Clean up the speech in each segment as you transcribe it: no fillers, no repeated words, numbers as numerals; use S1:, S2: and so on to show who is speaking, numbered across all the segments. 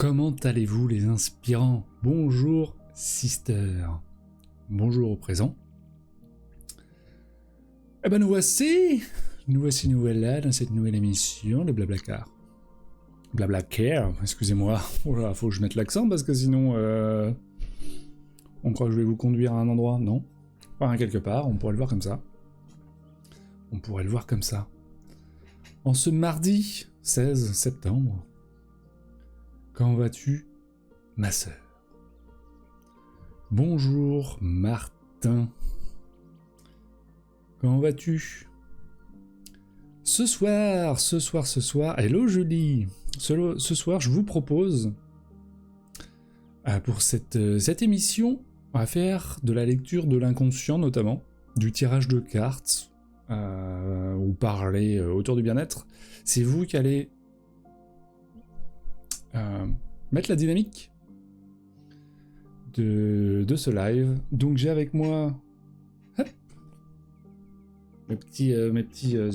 S1: Comment allez-vous les inspirants? Bonjour sister. Bonjour au présent. Eh ben nous voici nous voilà dans cette nouvelle émission de Blablacar. Blablacar, excusez-moi. Oh là, faut que je mette l'accent parce que sinon on croit que je vais vous conduire à un endroit, non? Enfin quelque part, on pourrait le voir comme ça. On pourrait le voir comme ça. En ce mardi 16 septembre, comment vas-tu, ma sœur? Bonjour, Martin. Comment vas-tu? Ce soir, hello Julie. Ce soir, je vous propose, pour cette émission, on va faire de la lecture de l'inconscient notamment, du tirage de cartes, ou parler autour du bien-être. C'est vous qui allez mettre la dynamique de ce live. Donc j'ai avec moi mes petits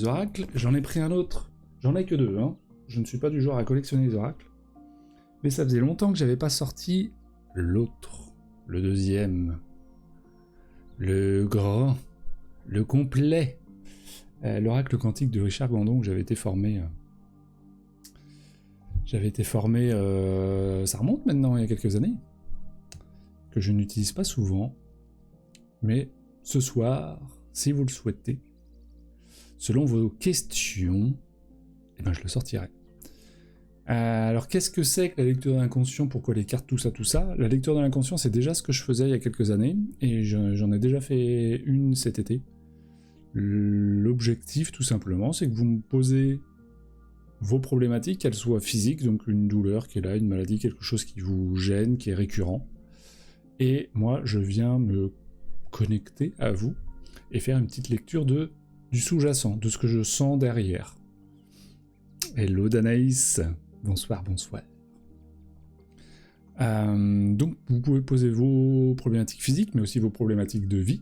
S1: oracles. J'en ai pris un autre. J'en ai que deux, hein. Je ne suis pas du genre à collectionner les oracles. Mais ça faisait longtemps que j'avais pas sorti l'autre. Le deuxième. Le grand. Le complet. L'oracle quantique de Richard Gandon, que j'avais été formé... ça remonte maintenant, il y a quelques années. Que je n'utilise pas souvent. Mais ce soir, si vous le souhaitez, selon vos questions, eh ben je le sortirai. Alors qu'est-ce que c'est que la lecture de l'inconscient? Pourquoi les cartes, tout ça? La lecture de l'inconscient, c'est déjà ce que je faisais il y a quelques années, et j'en ai déjà fait une cet été. L'objectif, tout simplement, c'est que vous me posez vos problématiques, qu'elles soient physiques, donc une douleur qui est là, une maladie, quelque chose qui vous gêne, qui est récurrent, et moi, je viens me connecter à vous, et faire une petite lecture du sous-jacent, de ce que je sens derrière. Hello Danaïs, bonsoir. Donc vous pouvez poser vos problématiques physiques, mais aussi vos problématiques de vie.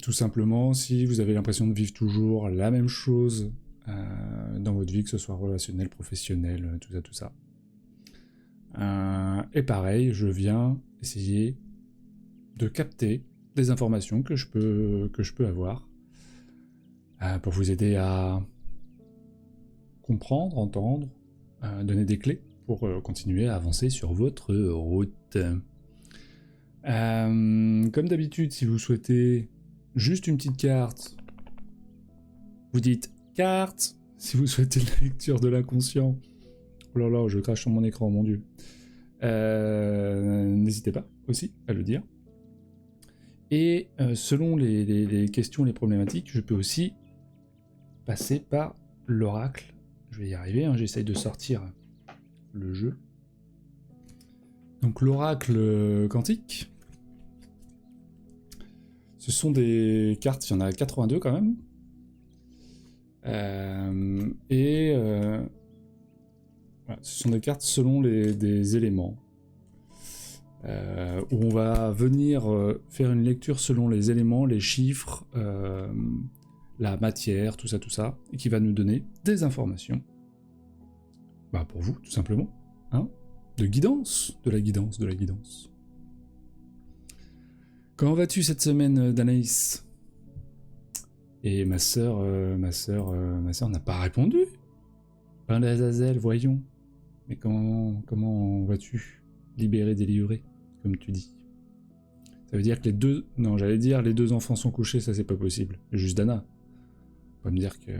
S1: Tout simplement, si vous avez l'impression de vivre toujours la même chose dans votre vie, que ce soit relationnel, professionnel, tout ça. Et pareil, je viens essayer de capter des informations que je peux avoir pour vous aider à comprendre, entendre, donner des clés pour continuer à avancer sur votre route. Comme d'habitude, si vous souhaitez juste une petite carte, vous dites carte. Si vous souhaitez la lecture de l'inconscient, oh là là, je crache sur mon écran, mon dieu. N'hésitez pas aussi à le dire. Et selon les questions, les problématiques, je peux aussi passer par l'oracle. Je vais y arriver, hein, j'essaye de sortir le jeu. Donc l'oracle quantique, ce sont des cartes, il y en a 82 quand même. Voilà, ce sont des cartes selon des éléments. Où on va venir faire une lecture selon les éléments, les chiffres, la matière, tout ça, et qui va nous donner des informations. Bah pour vous, tout simplement, hein, de la guidance. Comment vas-tu cette semaine, Danaïs? Et ma sœur n'a pas répondu. Ben d'Azazel, voyons. Mais comment vas-tu? Libéré, délivré, comme tu dis. Ça veut dire que les deux enfants sont couchés, ça c'est pas possible. Juste Dana. Faut pas me dire que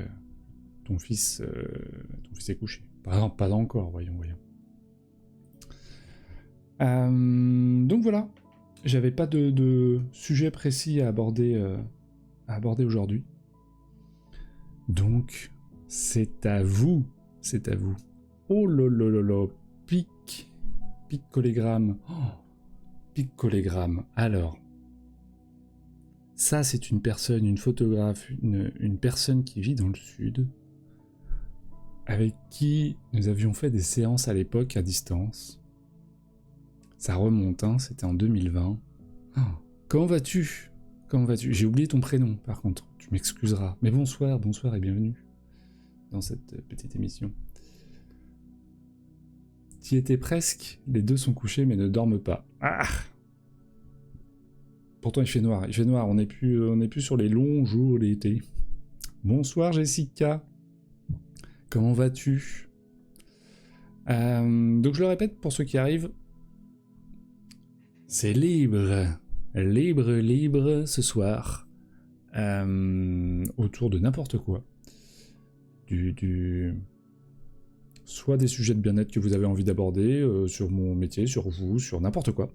S1: ton fils est couché. Pas encore, voyons. Donc voilà. J'avais pas de sujet précis à aborder aujourd'hui. Donc, c'est à vous. Oh lolololo, picolégramme. Oh, picolégramme. Alors, ça c'est une personne, une photographe, une personne qui vit dans le sud, avec qui nous avions fait des séances à l'époque à distance. Ça remonte, hein, c'était en 2020. Oh, comment vas-tu? J'ai oublié ton prénom, par contre, tu m'excuseras. Mais bonsoir et bienvenue dans cette petite émission. T'y étais presque, les deux sont couchés mais ne dorment pas. Ah. Pourtant il fait noir, on n'est plus sur les longs jours l'été. Bonsoir Jessica, comment vas-tu? Donc je le répète pour ceux qui arrivent, c'est libre ce soir, autour de n'importe quoi. Soit des sujets de bien-être que vous avez envie d'aborder, sur mon métier, sur vous, sur n'importe quoi.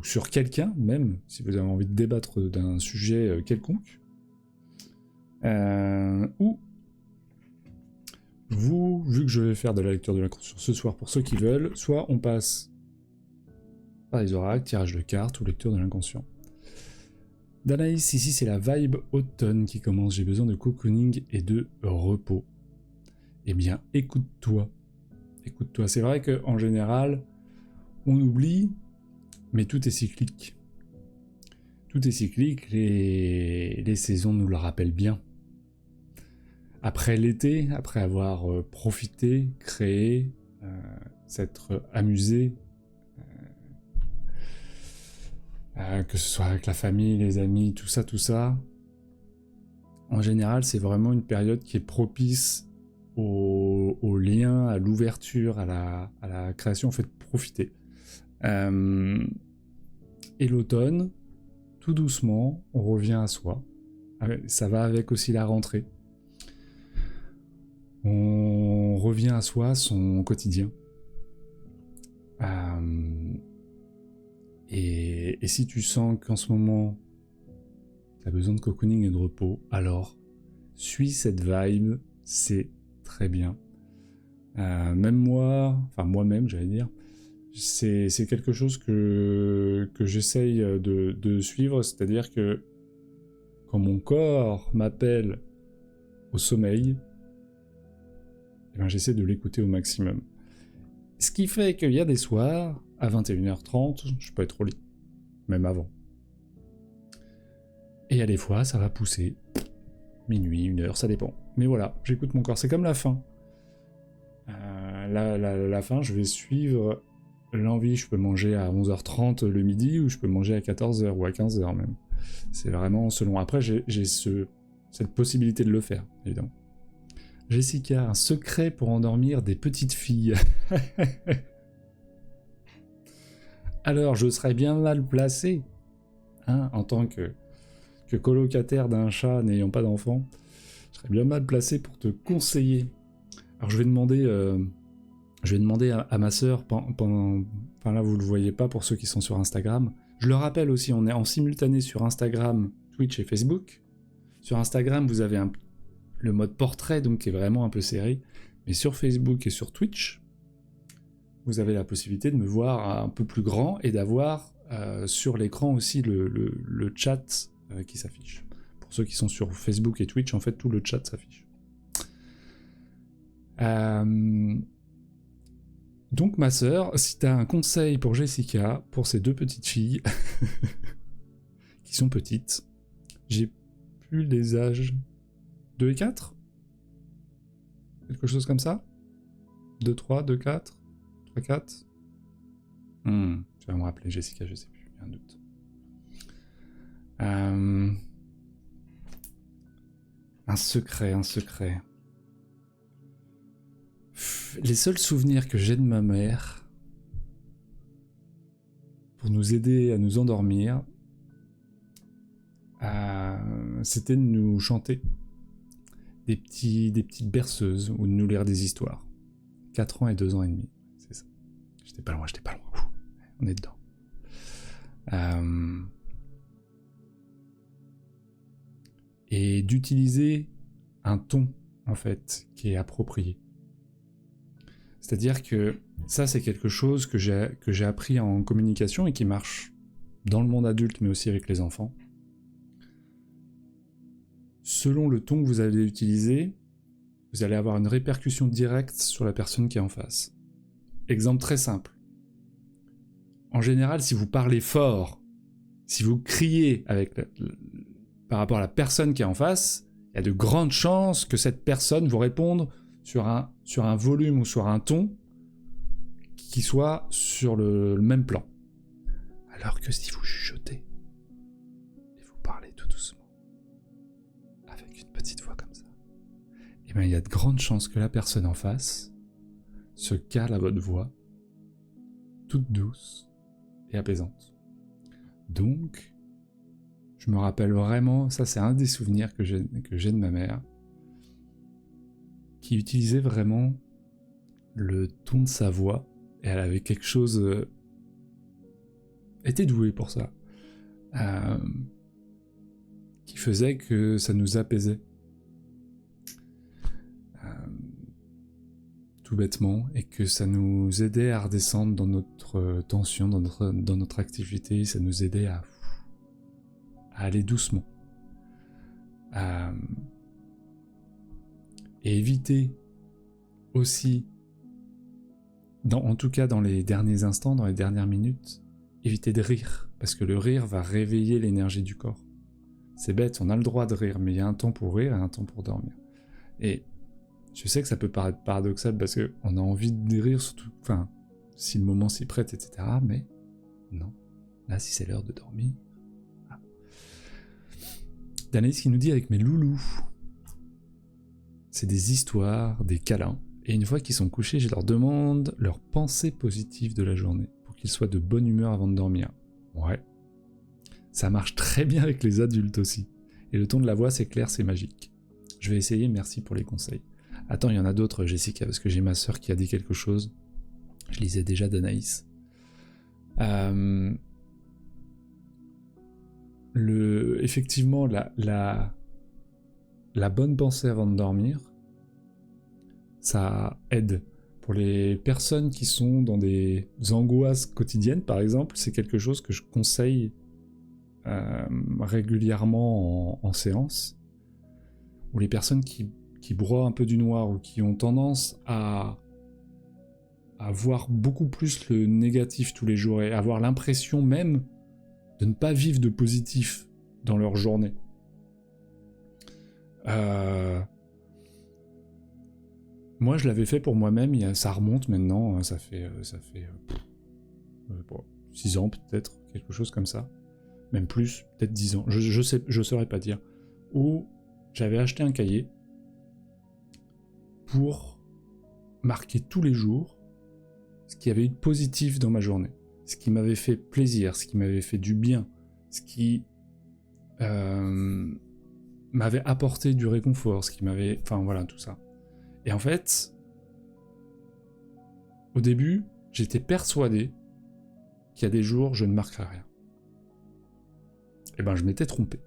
S1: Sur quelqu'un même, si vous avez envie de débattre d'un sujet quelconque. Ou vous, vu que je vais faire de la lecture de l'inconscient ce soir pour ceux qui veulent, soit on passe par les oracles, tirage de cartes ou lecture de l'inconscient. Danaïs, ici c'est la vibe automne qui commence, j'ai besoin de cocooning et de repos. Eh bien, écoute-toi. Écoute-toi. C'est vrai qu'en général, on oublie, mais tout est cyclique. Tout est cyclique, les saisons nous le rappellent bien. Après l'été, après avoir profité, créé, s'être amusé, que ce soit avec la famille, les amis, tout ça, en général, c'est vraiment une période qui est propice au lien, à l'ouverture, à la création, en fait, profiter. Et l'automne, tout doucement, on revient à soi. Ça va avec aussi la rentrée. On revient à soi, son quotidien. Et si tu sens qu'en ce moment, tu as besoin de cocooning et de repos, alors suis cette vibe, c'est très bien. Même moi-même, j'allais dire, c'est quelque chose que j'essaye de suivre, c'est-à-dire que quand mon corps m'appelle au sommeil, eh ben, j'essaie de l'écouter au maximum. Ce qui fait qu'il y a des soirs, à 21h30, je peux être au lit, même avant. Et il y a des fois, ça va pousser, minuit, 1h, ça dépend. Mais voilà, j'écoute mon corps, c'est comme la faim. La faim, je vais suivre l'envie, je peux manger à 11h30 le midi, ou je peux manger à 14h, ou à 15h même. C'est vraiment selon. Après, j'ai cette possibilité de le faire, évidemment. Jessica, un secret pour endormir des petites filles. Alors, je serais bien mal placé, hein, en tant que colocataire d'un chat n'ayant pas d'enfant, je serais bien mal placé pour te conseiller. Alors, je vais demander à ma sœur, enfin là, vous le voyez pas pour ceux qui sont sur Instagram. Je le rappelle aussi, on est en simultané sur Instagram, Twitch et Facebook. Sur Instagram, vous avez le mode portrait, donc qui est vraiment un peu serré. Mais sur Facebook et sur Twitch, vous avez la possibilité de me voir un peu plus grand et d'avoir sur l'écran aussi le chat qui s'affiche. Pour ceux qui sont sur Facebook et Twitch, en fait, tout le chat s'affiche. Donc ma sœur, si tu as un conseil pour Jessica, pour ces deux petites filles, qui sont petites, j'ai plus les âges 2 et 4 ? Quelque chose comme ça ? 2, 3, 2, 4 ? 3, 4 ? Tu vas me rappeler, Jessica, je sais plus, il y a un doute. Un secret. Les seuls souvenirs que j'ai de ma mère, pour nous aider à nous endormir, c'était de nous chanter des petites berceuses ou de nous lire des histoires. 4 ans et 2 ans et demi, c'est ça. J'étais pas loin. Ouh, on est dedans. Et d'utiliser un ton, en fait, qui est approprié. C'est-à-dire que ça, c'est quelque chose que j'ai appris en communication et qui marche dans le monde adulte, mais aussi avec les enfants. Selon le ton que vous allez utiliser, vous allez avoir une répercussion directe sur la personne qui est en face. Exemple très simple. En général, si vous parlez fort, si vous criez par rapport à la personne qui est en face, il y a de grandes chances que cette personne vous réponde sur un volume ou sur un ton qui soit sur le même plan. Alors que si vous chuchotez et vous parlez tout doucement, avec une petite voix comme ça, eh bien il y a de grandes chances que la personne en face se cale à votre voix, toute douce et apaisante. Donc, je me rappelle vraiment, ça c'est un des souvenirs que j'ai de ma mère, qui utilisait vraiment le ton de sa voix, et elle avait quelque chose... était douée pour ça, qui faisait que ça nous apaisait. Tout bêtement, et que ça nous aidait à redescendre dans notre tension, dans notre activité, ça nous aidait à aller doucement. Et éviter aussi, en tout cas dans les derniers instants, dans les dernières minutes, éviter de rire, parce que le rire va réveiller l'énergie du corps. C'est bête, on a le droit de rire, mais il y a un temps pour rire et un temps pour dormir. Et je sais que ça peut paraître paradoxal parce qu'on a envie de rire, surtout, enfin, si le moment s'y prête, etc. Mais non, là, si c'est l'heure de dormir. Ah. Danaïs qui nous dit avec mes loulous, c'est des histoires, des câlins, et une fois qu'ils sont couchés, je leur demande leur pensée positive de la journée, pour qu'ils soient de bonne humeur avant de dormir. Ouais. Ça marche très bien avec les adultes aussi. Et le ton de la voix, c'est clair, c'est magique. Je vais essayer, merci pour les conseils. Attends, il y en a d'autres, Jessica, parce que j'ai ma sœur qui a dit quelque chose. Je lisais déjà d'Anaïs. Effectivement, la bonne pensée avant de dormir, ça aide. Pour les personnes qui sont dans des angoisses quotidiennes, par exemple, c'est quelque chose que je conseille régulièrement en séance. Ou les personnes qui broient un peu du noir ou qui ont tendance à voir beaucoup plus le négatif tous les jours et avoir l'impression même de ne pas vivre de positif dans leur journée. Moi, je l'avais fait pour moi-même, ça remonte maintenant, ça fait 6 ans peut-être, quelque chose comme ça. Même plus, peut-être 10 ans, je saurais pas dire. Où j'avais acheté un cahier pour marquer tous les jours ce qui avait eu de positif dans ma journée, ce qui m'avait fait plaisir, ce qui m'avait fait du bien, ce qui m'avait apporté du réconfort, ce qui m'avait... Enfin voilà, tout ça. Et en fait, au début, j'étais persuadé qu'il y a des jours, je ne marquerai rien. Et ben, je m'étais trompé.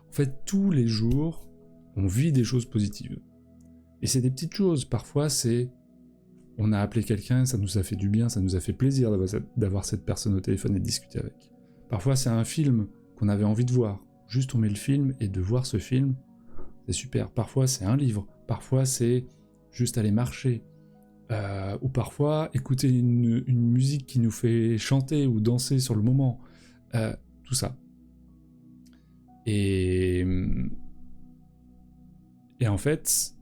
S1: En fait, tous les jours, on vit des choses positives. Et c'est des petites choses. Parfois, c'est... On a appelé quelqu'un, ça nous a fait du bien, ça nous a fait plaisir d'avoir cette personne au téléphone et de discuter avec. Parfois, c'est un film qu'on avait envie de voir. Juste, on met le film, et de voir ce film, c'est super. Parfois, c'est un livre. Parfois, c'est juste aller marcher. Ou parfois, écouter une musique qui nous fait chanter ou danser sur le moment. Tout ça. Et en fait...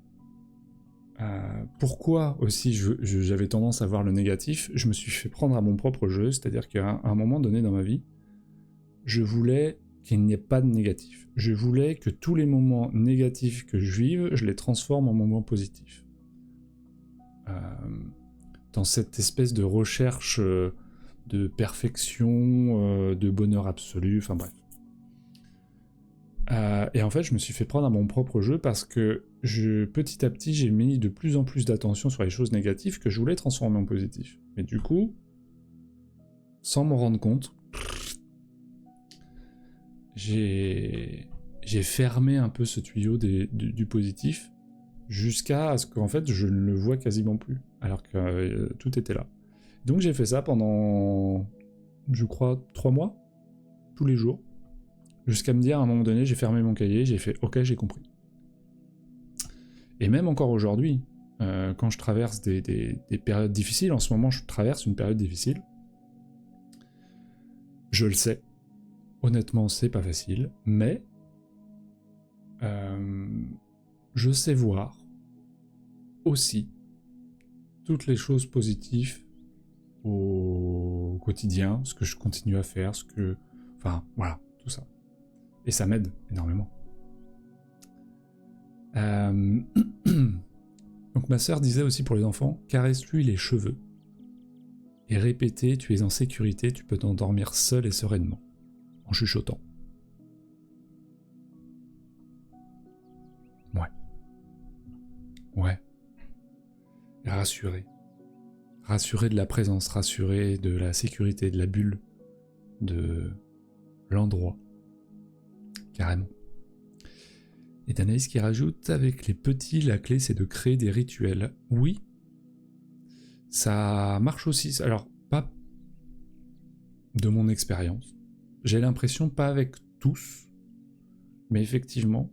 S1: pourquoi aussi j'avais tendance à voir le négatif, je me suis fait prendre à mon propre jeu, c'est-à-dire qu'à un moment donné dans ma vie, je voulais qu'il n'y ait pas de négatif. Je voulais que tous les moments négatifs que je vive, je les transforme en moments positifs. Dans cette espèce de recherche de perfection, de bonheur absolu, enfin bref. Et en fait, je me suis fait prendre à mon propre jeu parce que petit à petit, j'ai mis de plus en plus d'attention sur les choses négatives que je voulais transformer en positif. Mais du coup, sans m'en rendre compte, j'ai fermé un peu ce tuyau du positif jusqu'à ce qu'en fait, je ne le vois quasiment plus, alors que tout était là. Donc j'ai fait ça pendant, je crois, 3 mois, tous les jours. Jusqu'à me dire, à un moment donné, j'ai fermé mon cahier, j'ai fait « Ok, j'ai compris ». Et même encore aujourd'hui, quand je traverse des périodes difficiles, en ce moment je traverse une période difficile, je le sais, honnêtement c'est pas facile, mais je sais voir aussi toutes les choses positives au quotidien, ce que je continue à faire, enfin, voilà, tout ça. Et ça m'aide énormément. Donc ma sœur disait aussi pour les enfants, caresse-lui les cheveux. Et répétez, tu es en sécurité, tu peux t'endormir seul et sereinement, en chuchotant. Ouais. Et rassurer. Rassurer de la présence, rassurer de la sécurité, de la bulle, de l'endroit. Carrément. Et Danaïs qui rajoute, avec les petits, la clé c'est de créer des rituels. Oui, ça marche aussi. Alors, pas de mon expérience. J'ai l'impression, pas avec tous, mais effectivement,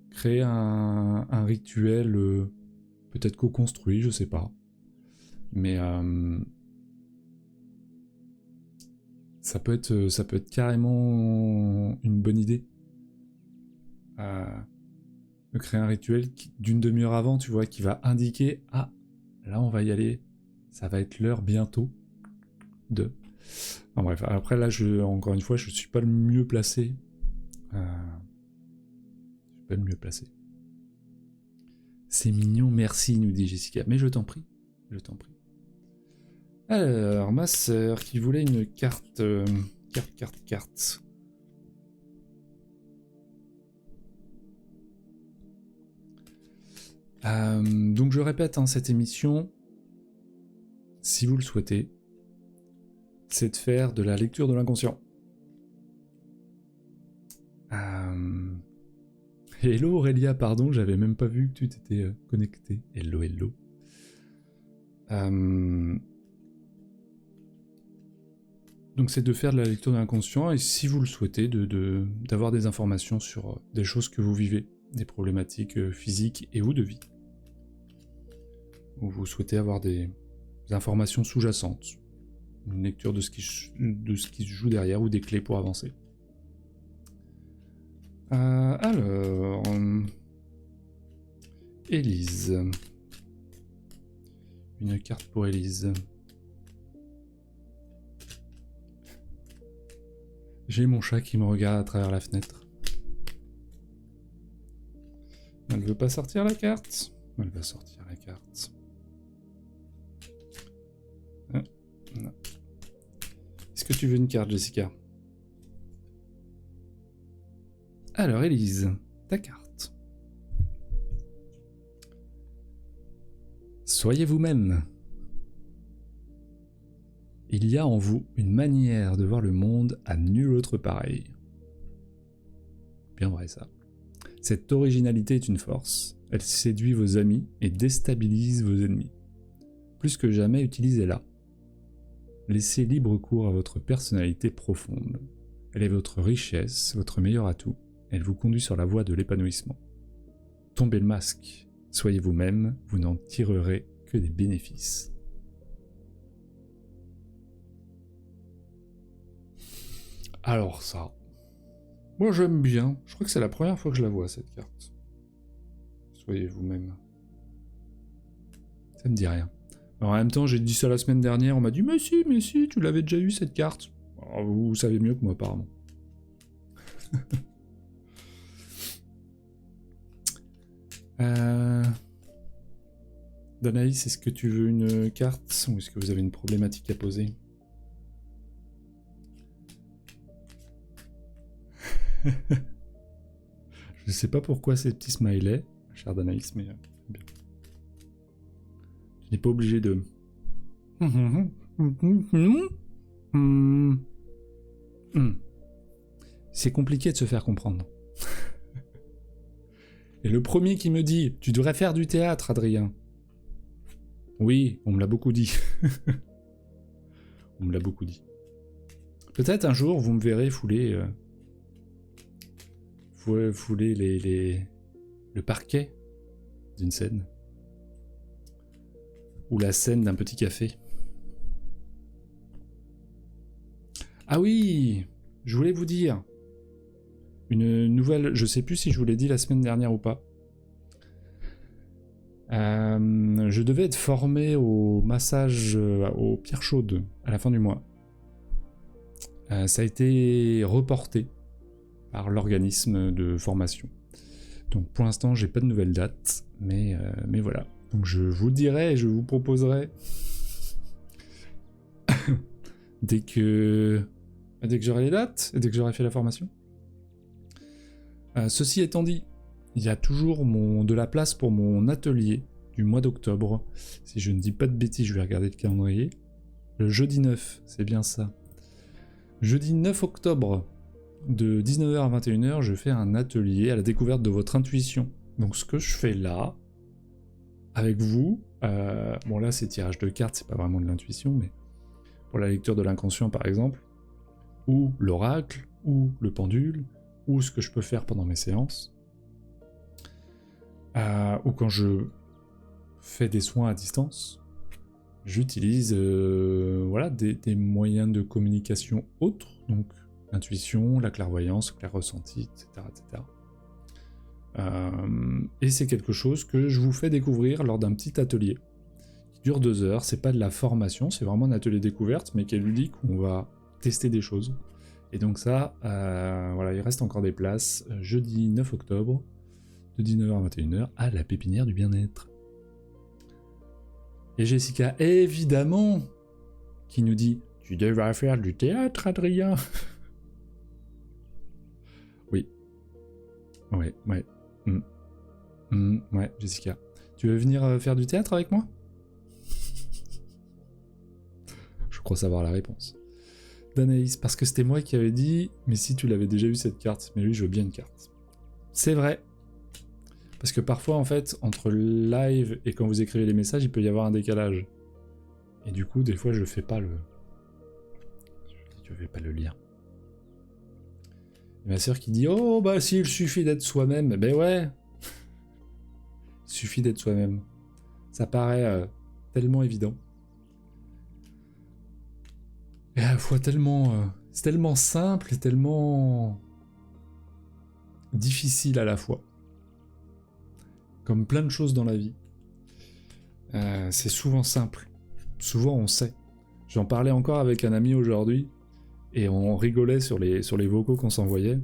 S1: créer un rituel, peut-être co-construit, je sais pas. Mais ça peut être carrément une bonne idée. De créer un rituel d'une demi-heure avant, tu vois, qui va indiquer « Ah, là on va y aller, ça va être l'heure bientôt de... » Enfin, bref, après là, encore une fois, je suis pas le mieux placé. C'est mignon, merci, nous dit Jessica. Mais je t'en prie, je t'en prie. Alors, ma sœur qui voulait une carte... carte. Donc je répète, hein, cette émission, si vous le souhaitez, c'est de faire de la lecture de l'inconscient. Hello Aurélia, pardon, j'avais même pas vu que tu t'étais connecté. Hello. Donc c'est de faire de la lecture de l'inconscient, et si vous le souhaitez, d'avoir des informations sur des choses que vous vivez, des problématiques physiques et ou de vie. Ou vous souhaitez avoir des informations sous-jacentes, une lecture de ce qui se joue derrière, ou des clés pour avancer. Alors... Élise. Une carte pour Élise. J'ai mon chat qui me regarde à travers la fenêtre. Elle veut pas sortir la carte. Elle va sortir la carte. Ah, non. Est-ce que tu veux une carte, Jessica ? Alors, Élise, ta carte. Soyez vous-même. Il y a en vous une manière de voir le monde à nul autre pareil. Bien vrai ça. Cette originalité est une force. Elle séduit vos amis et déstabilise vos ennemis. Plus que jamais, utilisez-la. Laissez libre cours à votre personnalité profonde. Elle est votre richesse, votre meilleur atout. Elle vous conduit sur la voie de l'épanouissement. Tombez le masque. Soyez vous-même, vous n'en tirerez que des bénéfices. Alors ça, moi j'aime bien, je crois que c'est la première fois que je la vois cette carte. Soyez vous-même. Ça me dit rien. Alors, en même temps j'ai dit ça la semaine dernière, on m'a dit mais si, tu l'avais déjà eu cette carte. Alors, vous savez mieux que moi apparemment. Danaïs, est-ce que tu veux une carte ou est-ce que vous avez une problématique à poser? Je sais pas pourquoi ces petits smileys, cher Danaïs, mais bien. Tu n'es pas obligé de... C'est compliqué de se faire comprendre. Et le premier qui me dit « Tu devrais faire du théâtre, Adrien ». Oui, on me l'a beaucoup dit. On me l'a beaucoup dit. Peut-être un jour, vous me verrez fouler... fouler le parquet d'une scène. Ou la scène d'un petit café. Ah oui, je voulais vous dire une nouvelle, je sais plus si je vous l'ai dit la semaine dernière ou pas. Je devais être formé au massage aux pierres chaudes à la fin du mois. Ça a été reporté par l'organisme de formation. Donc pour l'instant, j'ai pas de nouvelles dates, mais voilà. Donc je vous le dirai et je vous proposerai dès que j'aurai les dates et dès que j'aurai fait la formation. Ceci étant dit, il y a toujours de la place pour mon atelier du mois d'octobre. Si je ne dis pas de bêtises, je vais regarder le calendrier. Le jeudi 9, c'est bien ça. Jeudi 9 octobre, de 19h à 21h, je fais un atelier à la découverte de votre intuition. Donc ce que je fais là, avec vous, bon là c'est tirage de cartes, c'est pas vraiment de l'intuition, mais pour la lecture de l'inconscient par exemple, ou l'oracle, ou le pendule, ou ce que je peux faire pendant mes séances, ou quand je fais des soins à distance, j'utilise voilà, des moyens de communication autres, donc l'intuition, la clairvoyance, le clair ressenti, etc. etc. Et c'est quelque chose que je vous fais découvrir lors d'un petit atelier qui dure 2 heures. C'est pas de la formation, c'est vraiment un atelier découverte, mais qui est ludique où on va tester des choses. Et donc ça, voilà, il reste encore des places. Jeudi 9 octobre, de 19h à 21h, à la pépinière du bien-être. Et Jessica, évidemment, qui nous dit « Tu devrais faire du théâtre, Adrien !» Oui. Ouais. Ouais, Jessica. Tu veux venir faire du théâtre avec moi? Je crois savoir la réponse. Danaïs, parce que c'était moi qui avais dit « Mais si tu l'avais déjà eu cette carte, mais lui, je veux bien une carte. » C'est vrai. Parce que parfois, en fait, entre live et quand vous écrivez les messages, il peut y avoir un décalage. Et du coup, des fois, je fais pas le... Je fais pas le lien. Et ma sœur qui dit « Oh, bah s'il suffit d'être soi-même. » Ben ouais. Il suffit d'être soi-même. Ça paraît tellement évident. Et à la fois tellement... c'est tellement simple et tellement... difficile à la fois. Comme plein de choses dans la vie. C'est souvent simple. Souvent on sait. J'en parlais encore avec un ami aujourd'hui, et on rigolait sur les vocaux qu'on s'envoyait.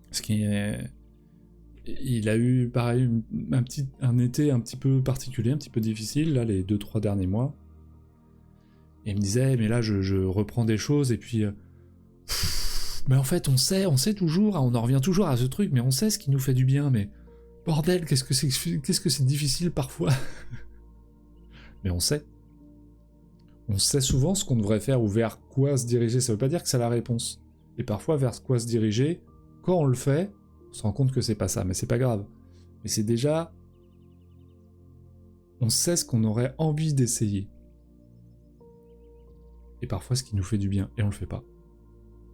S1: Parce qu'il a eu, pareil, un été un petit peu particulier, un petit peu difficile, là, les 2-3 derniers mois. Et il me disait, mais là, je reprends des choses, et puis... mais en fait, on sait toujours, on en revient toujours à ce truc, mais on sait ce qui nous fait du bien, mais... Bordel, qu'est-ce que c'est difficile parfois. Mais on sait. On sait souvent ce qu'on devrait faire ou vers quoi se diriger. Ça veut pas dire que c'est la réponse. Et parfois, vers quoi se diriger, quand on le fait, on se rend compte que c'est pas ça. Mais c'est pas grave. Mais c'est déjà... On sait ce qu'on aurait envie d'essayer. Et parfois, ce qui nous fait du bien. Et on le fait pas.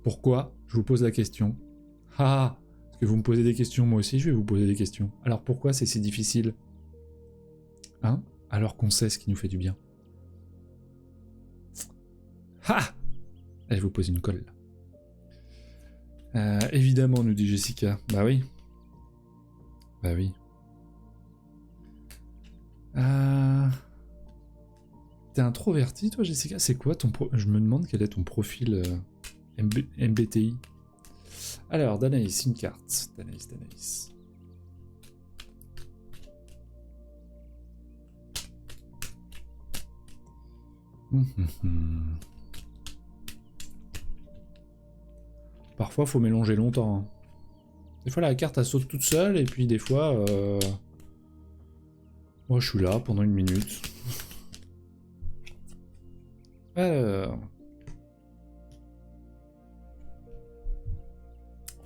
S1: Pourquoi? Je vous pose la question. Ah! Parce que vous me posez des questions, moi aussi je vais vous poser des questions. Alors pourquoi c'est si difficile? Hein? Alors qu'on sait ce qui nous fait du bien. Ha! Allez, je vous pose une colle là. Évidemment, nous dit Jessica. Bah oui. Bah oui. T'es introverti toi, Jessica? C'est quoi ton Je me demande quel est ton profil MBTI. Alors, Danaïs, une carte. Danaïs. Parfois, faut mélanger longtemps. Hein. Des fois, la carte, elle saute toute seule, et puis des fois... Moi, je suis là pendant 1 minute. Alors...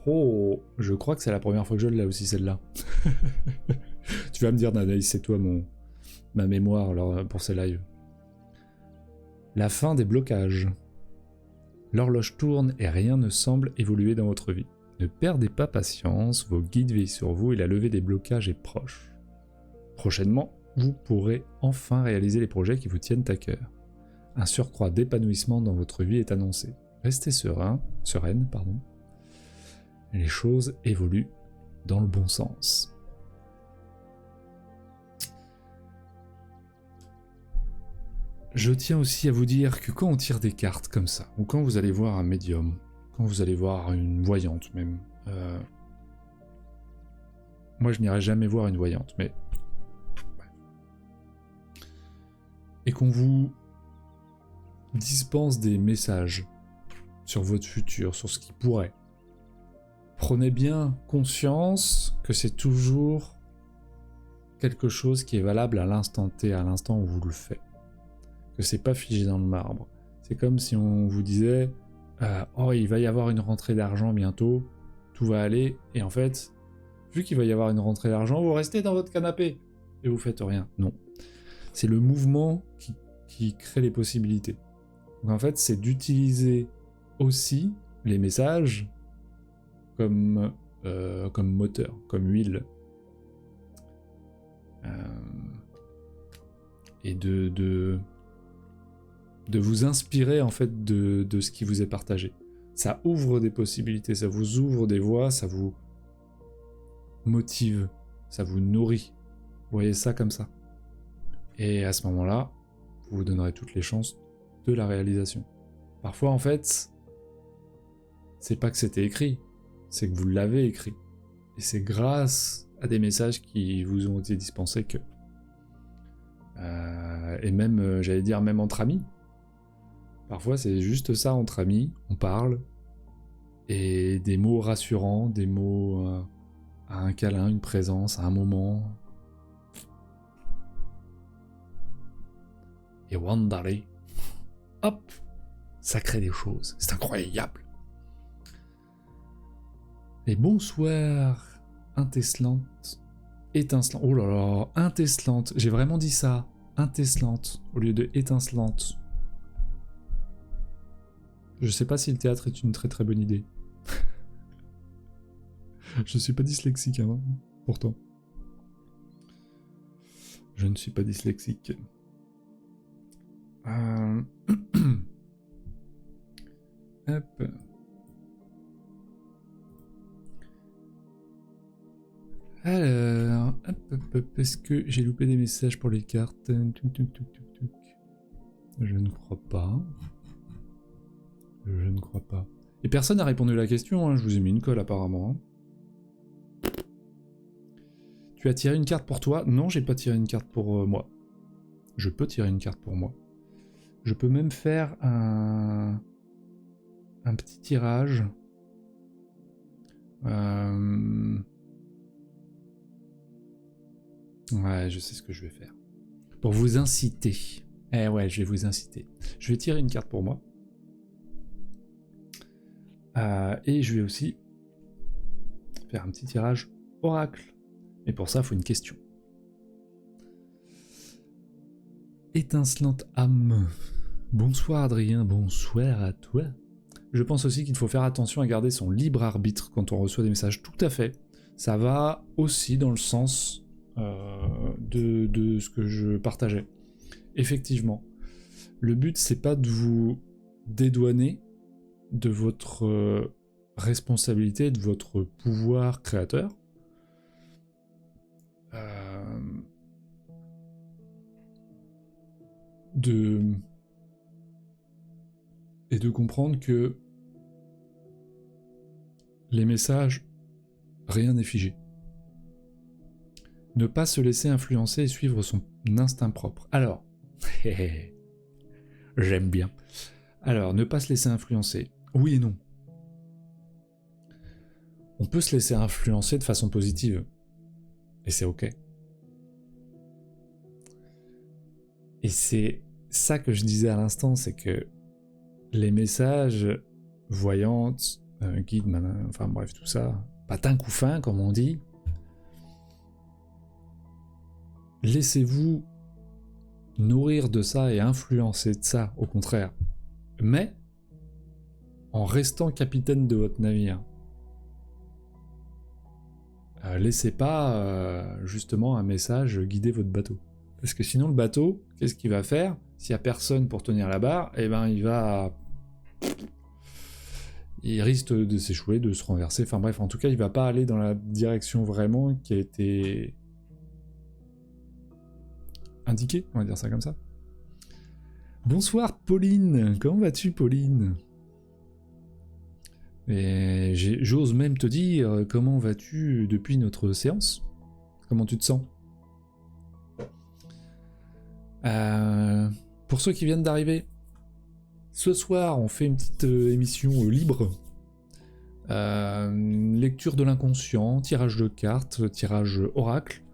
S1: Oh, je crois que c'est la première fois que je l'ai aussi, celle-là. Tu vas me dire, Nanaïs, c'est toi ma mémoire alors, pour ces lives. La fin des blocages. L'horloge tourne et rien ne semble évoluer dans votre vie. Ne perdez pas patience, vos guides veillent sur vous et la levée des blocages est proche. Prochainement, vous pourrez enfin réaliser les projets qui vous tiennent à cœur. Un surcroît d'épanouissement dans votre vie est annoncé. Restez sereine. Les choses évoluent dans le bon sens. Je tiens aussi à vous dire que quand on tire des cartes comme ça, ou quand vous allez voir un médium, quand vous allez voir une voyante même, moi je n'irai jamais voir une voyante, mais... Et qu'on vous dispense des messages sur votre futur, sur ce qui pourrait. Prenez bien conscience que c'est toujours quelque chose qui est valable à l'instant T, à l'instant où vous le faites. Que c'est pas figé dans le marbre. C'est comme si on vous disait oh, il va y avoir une rentrée d'argent bientôt, tout va aller, et en fait, vu qu'il va y avoir une rentrée d'argent, vous restez dans votre canapé et vous faites rien. Non. C'est le mouvement qui crée les possibilités. Donc en fait, c'est d'utiliser aussi les messages comme moteur, comme huile. Et de vous inspirer en fait de ce qui vous est partagé. Ça ouvre des possibilités, ça vous ouvre des voies, ça vous motive, ça vous nourrit. Vous voyez ça comme ça. Et à ce moment-là, vous vous donnerez toutes les chances de la réalisation. Parfois en fait, c'est pas que c'était écrit, c'est que vous l'avez écrit. Et c'est grâce à des messages qui vous ont été dispensés que... et même, j'allais dire, même entre amis. Parfois, c'est juste ça, entre amis, on parle, et des mots rassurants, des mots à un câlin, une présence, à un moment. Et Wandale, hop, ça crée des choses, c'est incroyable. Et bonsoir, Inteslante, étincelante, oh là là, inteslante, j'ai vraiment dit ça, inteslante, au lieu de étincelante. Je sais pas si le théâtre est une très très bonne idée. Je suis pas dyslexique, hein, pourtant. Je ne suis pas dyslexique. Hop. Alors, hop, est-ce que j'ai loupé des messages pour les cartes? Je ne crois pas. Je ne crois pas. Et personne n'a répondu à la question, hein, je vous ai mis une colle apparemment. Tu as tiré une carte pour toi? Non, j'ai pas tiré une carte pour moi. Je peux tirer une carte pour moi. Je peux même faire un petit tirage. Ouais, je sais ce que je vais faire. Pour vous inciter. Eh ouais, je vais vous inciter. Je vais tirer une carte pour moi. Et je vais aussi faire un petit tirage oracle. Et pour ça, il faut une question. Étincelante âme. Bonsoir Adrien, bonsoir à toi. Je pense aussi qu'il faut faire attention à garder son libre arbitre quand on reçoit des messages. Tout à fait. Ça va aussi dans le sens de ce que je partageais. Effectivement. Le but, c'est pas de vous dédouaner de votre responsabilité, de votre pouvoir créateur. Et de comprendre que les messages, rien n'est figé. Ne pas se laisser influencer et suivre son instinct propre. Alors, j'aime bien. Alors, ne pas se laisser influencer. Oui et non. On peut se laisser influencer de façon positive. Et c'est ok. Et c'est ça que je disais à l'instant, c'est que les messages voyantes, guides, enfin bref, tout ça, patin couffin comme on dit, laissez-vous nourrir de ça et influencer de ça, au contraire. Mais en restant capitaine de votre navire. Laissez pas justement un message guider votre bateau. Parce que sinon le bateau, qu'est-ce qu'il va faire? S'il n'y a personne pour tenir la barre, eh ben il risque de s'échouer, de se renverser, enfin bref, en tout cas il va pas aller dans la direction vraiment qui a été indiquée, on va dire ça comme ça. Bonsoir Pauline, comment vas-tu Pauline? Et j'ose même te dire comment vas-tu depuis notre séance? Comment tu te sens? Pour ceux qui viennent d'arriver, ce soir on fait une petite émission libre. Lecture de l'inconscient, tirage de cartes, tirage oracle.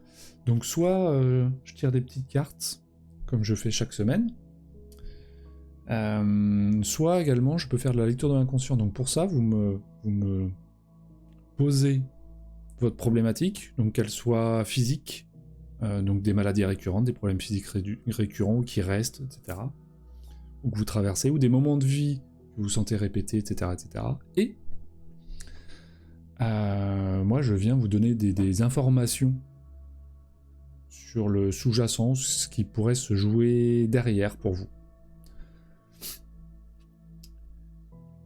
S1: Donc soit je tire des petites cartes, comme je fais chaque semaine, soit également je peux faire de la lecture de l'inconscient. Donc pour ça, vous me posez votre problématique, donc qu'elle soit physique, donc des maladies récurrentes, des problèmes physiques récurrents ou qui restent, etc. Ou que vous traversez, ou des moments de vie que vous sentez répéter, etc. etc. Et moi je viens vous donner des informations sur le sous-jacent, ce qui pourrait se jouer derrière pour vous.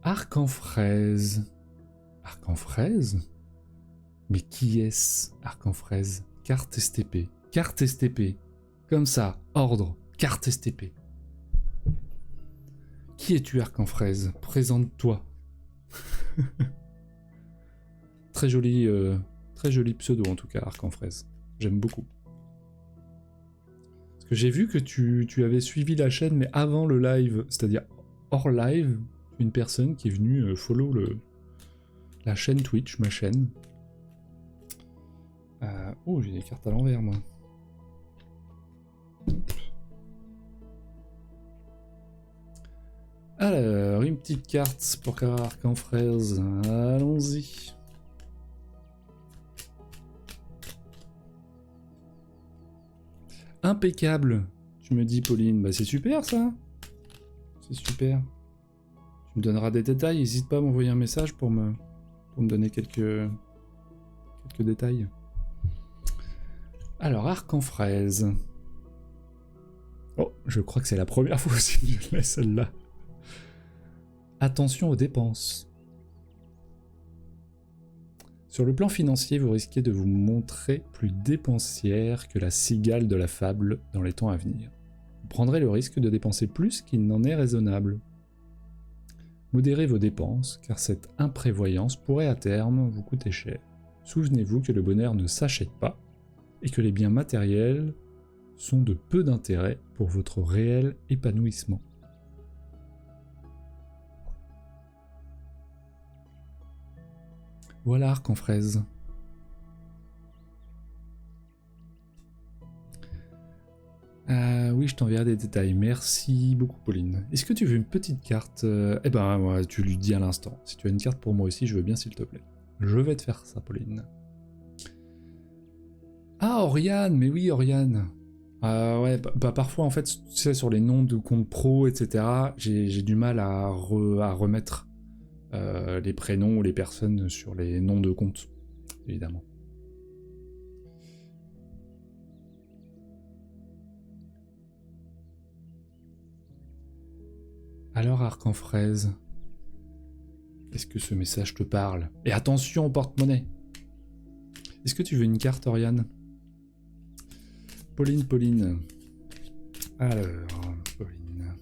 S1: Arc en fraise. Arc en fraise? Mais qui est-ce, Arc en fraise? Carte STP. Carte STP. Comme ça, ordre, carte STP. Qui es-tu, Arc en fraise? Présente-toi. Très joli pseudo en tout cas, Arc en fraise. J'aime beaucoup. Parce que j'ai vu que tu avais suivi la chaîne, mais avant le live, c'est-à-dire hors live, une personne qui est venue follow la chaîne Twitch, ma chaîne. Oh, j'ai des cartes à l'envers, moi. Alors, une petite carte pour Arc en fraise. Allons-y. Impeccable, tu me dis, Pauline. Bah, c'est super, ça. C'est super. Tu me donneras des détails. N'hésite pas à m'envoyer un message pour me donner quelques détails. Alors, Arc en fraise. Oh, je crois que c'est la première fois aussi que je mets celle-là. Attention aux dépenses. Sur le plan financier, vous risquez de vous montrer plus dépensière que la cigale de la fable dans les temps à venir. Vous prendrez le risque de dépenser plus qu'il n'en est raisonnable. Modérez vos dépenses, car cette imprévoyance pourrait à terme vous coûter cher. Souvenez-vous que le bonheur ne s'achète pas, et que les biens matériels sont de peu d'intérêt pour votre réel épanouissement. Voilà, Arc en fraise. Oui, je t'enverrai des détails. Merci beaucoup, Pauline. Est-ce que tu veux une petite carte? Eh ben, ouais, tu lui dis à l'instant. Si tu as une carte pour moi aussi, je veux bien, s'il te plaît. Je vais te faire ça, Pauline. Ah, Oriane, mais oui, Oriane. Ouais, bah parfois, en fait, tu sais, sur les noms de comptes pro, etc., j'ai du mal à remettre les prénoms ou les personnes sur les noms de comptes, évidemment. Alors, Arc en fraise, est-ce que ce message te parle? Et attention au porte-monnaie! Est-ce que tu veux une carte, Oriane? Pauline. Alors, Pauline.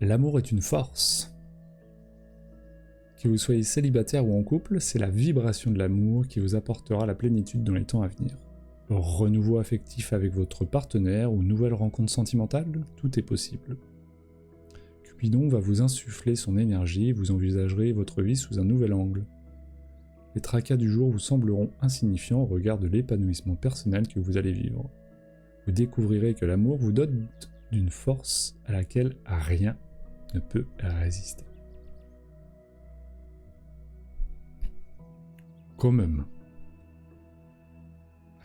S1: L'amour est une force. Que vous soyez célibataire ou en couple, c'est la vibration de l'amour qui vous apportera la plénitude dans les temps à venir. Renouveau affectif avec votre partenaire ou nouvelle rencontre sentimentale, tout est possible. Cupidon va vous insuffler son énergie et vous envisagerez votre vie sous un nouvel angle. Les tracas du jour vous sembleront insignifiants au regard de l'épanouissement personnel que vous allez vivre. Vous découvrirez que l'amour vous dote d'une force à laquelle rien ne peut résister. Quand même.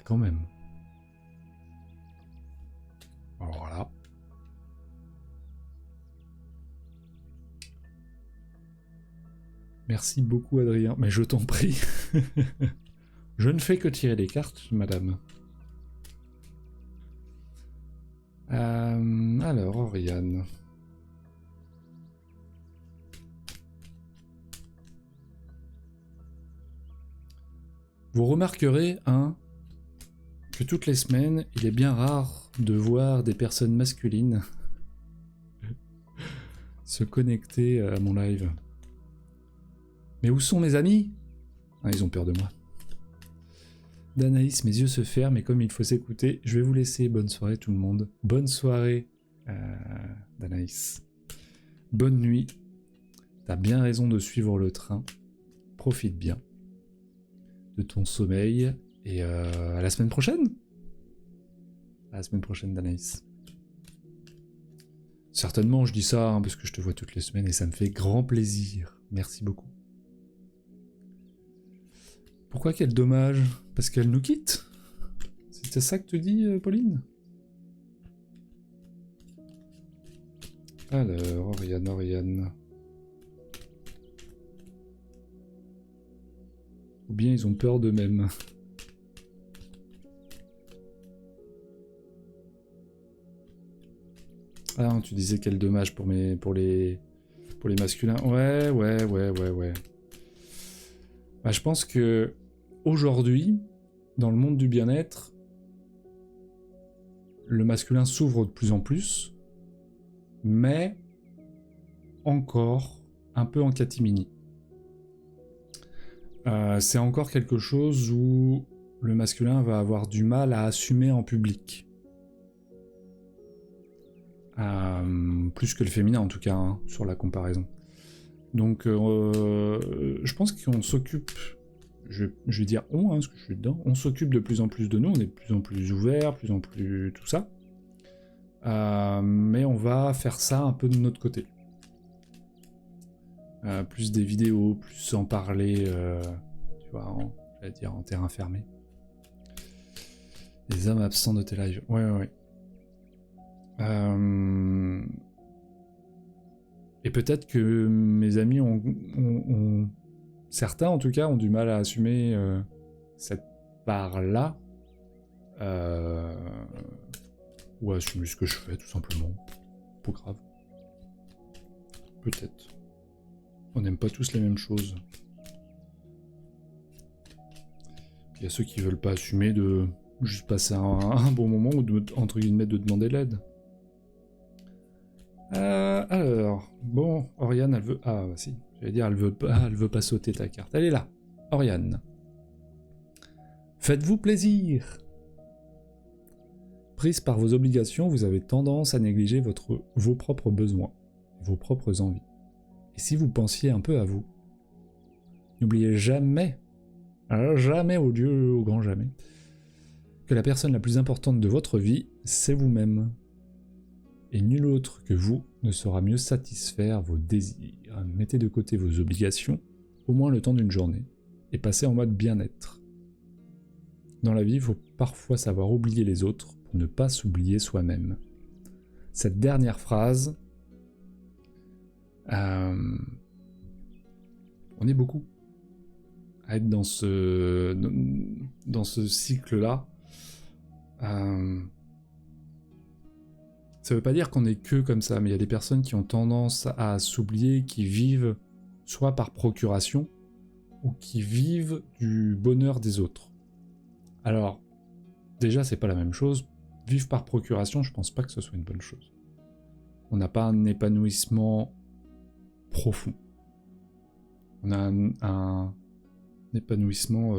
S1: Quand même. Alors là. Merci beaucoup, Adrien. Mais je t'en prie. Je ne fais que tirer les cartes, madame. Alors, Oriane. Vous remarquerez, hein, que toutes les semaines, il est bien rare de voir des personnes masculines se connecter à mon live. Mais où sont mes amis? Ah, ils ont peur de moi. Danaïs, mes yeux se ferment et comme il faut s'écouter, je vais vous laisser. Bonne soirée tout le monde. Bonne soirée, Danaïs. Bonne nuit. T'as bien raison de suivre le train. Profite bien de ton sommeil et à la semaine prochaine. À la semaine prochaine, Danaïs. Certainement, je dis ça parce que je te vois toutes les semaines et ça me fait grand plaisir. Merci beaucoup. Pourquoi quel dommage? Parce qu'elle nous quitte? C'était ça que tu dis, Pauline? Alors, Oriane. Ou bien ils ont peur d'eux-mêmes. Ah, tu disais quel dommage pour les masculins. Ouais. Bah, je pense que aujourd'hui, dans le monde du bien-être, le masculin s'ouvre de plus en plus, mais encore un peu en catimini. C'est encore quelque chose où le masculin va avoir du mal à assumer en public. Plus que le féminin en tout cas, hein, sur la comparaison. Donc je pense qu'on s'occupe, je vais dire on, hein, parce que je suis dedans, on s'occupe de plus en plus de nous, on est de plus en plus ouverts, plus en plus tout ça. Mais on va faire ça un peu de notre côté. Plus des vidéos, plus en parler, tu vois, j'allais dire en terrain fermé. Les hommes absents de tes lives, ouais. Et peut-être que mes amis ont certains en tout cas ont du mal à assumer cette part-là, ou à assumer ce que je fais tout simplement. Pas grave. Peut-être. On n'aime pas tous les mêmes choses. Il y a ceux qui veulent pas assumer de juste passer un bon moment ou de, entre guillemets, de demander l'aide. Alors, bon, Oriane, elle veut... Ah, bah si, j'allais dire, elle veut pas sauter ta carte. Elle est là, Oriane. Faites-vous plaisir. Prise par vos obligations, vous avez tendance à négliger vos propres besoins, vos propres envies. Et si vous pensiez un peu à vous, n'oubliez jamais, au grand jamais, que la personne la plus importante de votre vie, c'est vous-même. Et nul autre que vous ne saura mieux satisfaire vos désirs. Mettez de côté vos obligations, au moins le temps d'une journée, et passez en mode bien-être. Dans la vie, il faut parfois savoir oublier les autres pour ne pas s'oublier soi-même. Cette dernière phrase, on est beaucoup à être dans ce cycle-là. Ça veut pas dire qu'on est que comme ça, mais il y a des personnes qui ont tendance à s'oublier, qui vivent soit par procuration, ou qui vivent du bonheur des autres. Alors, déjà, c'est pas la même chose. Vivre par procuration, je pense pas que ce soit une bonne chose. On n'a pas un épanouissement profond. On a un épanouissement,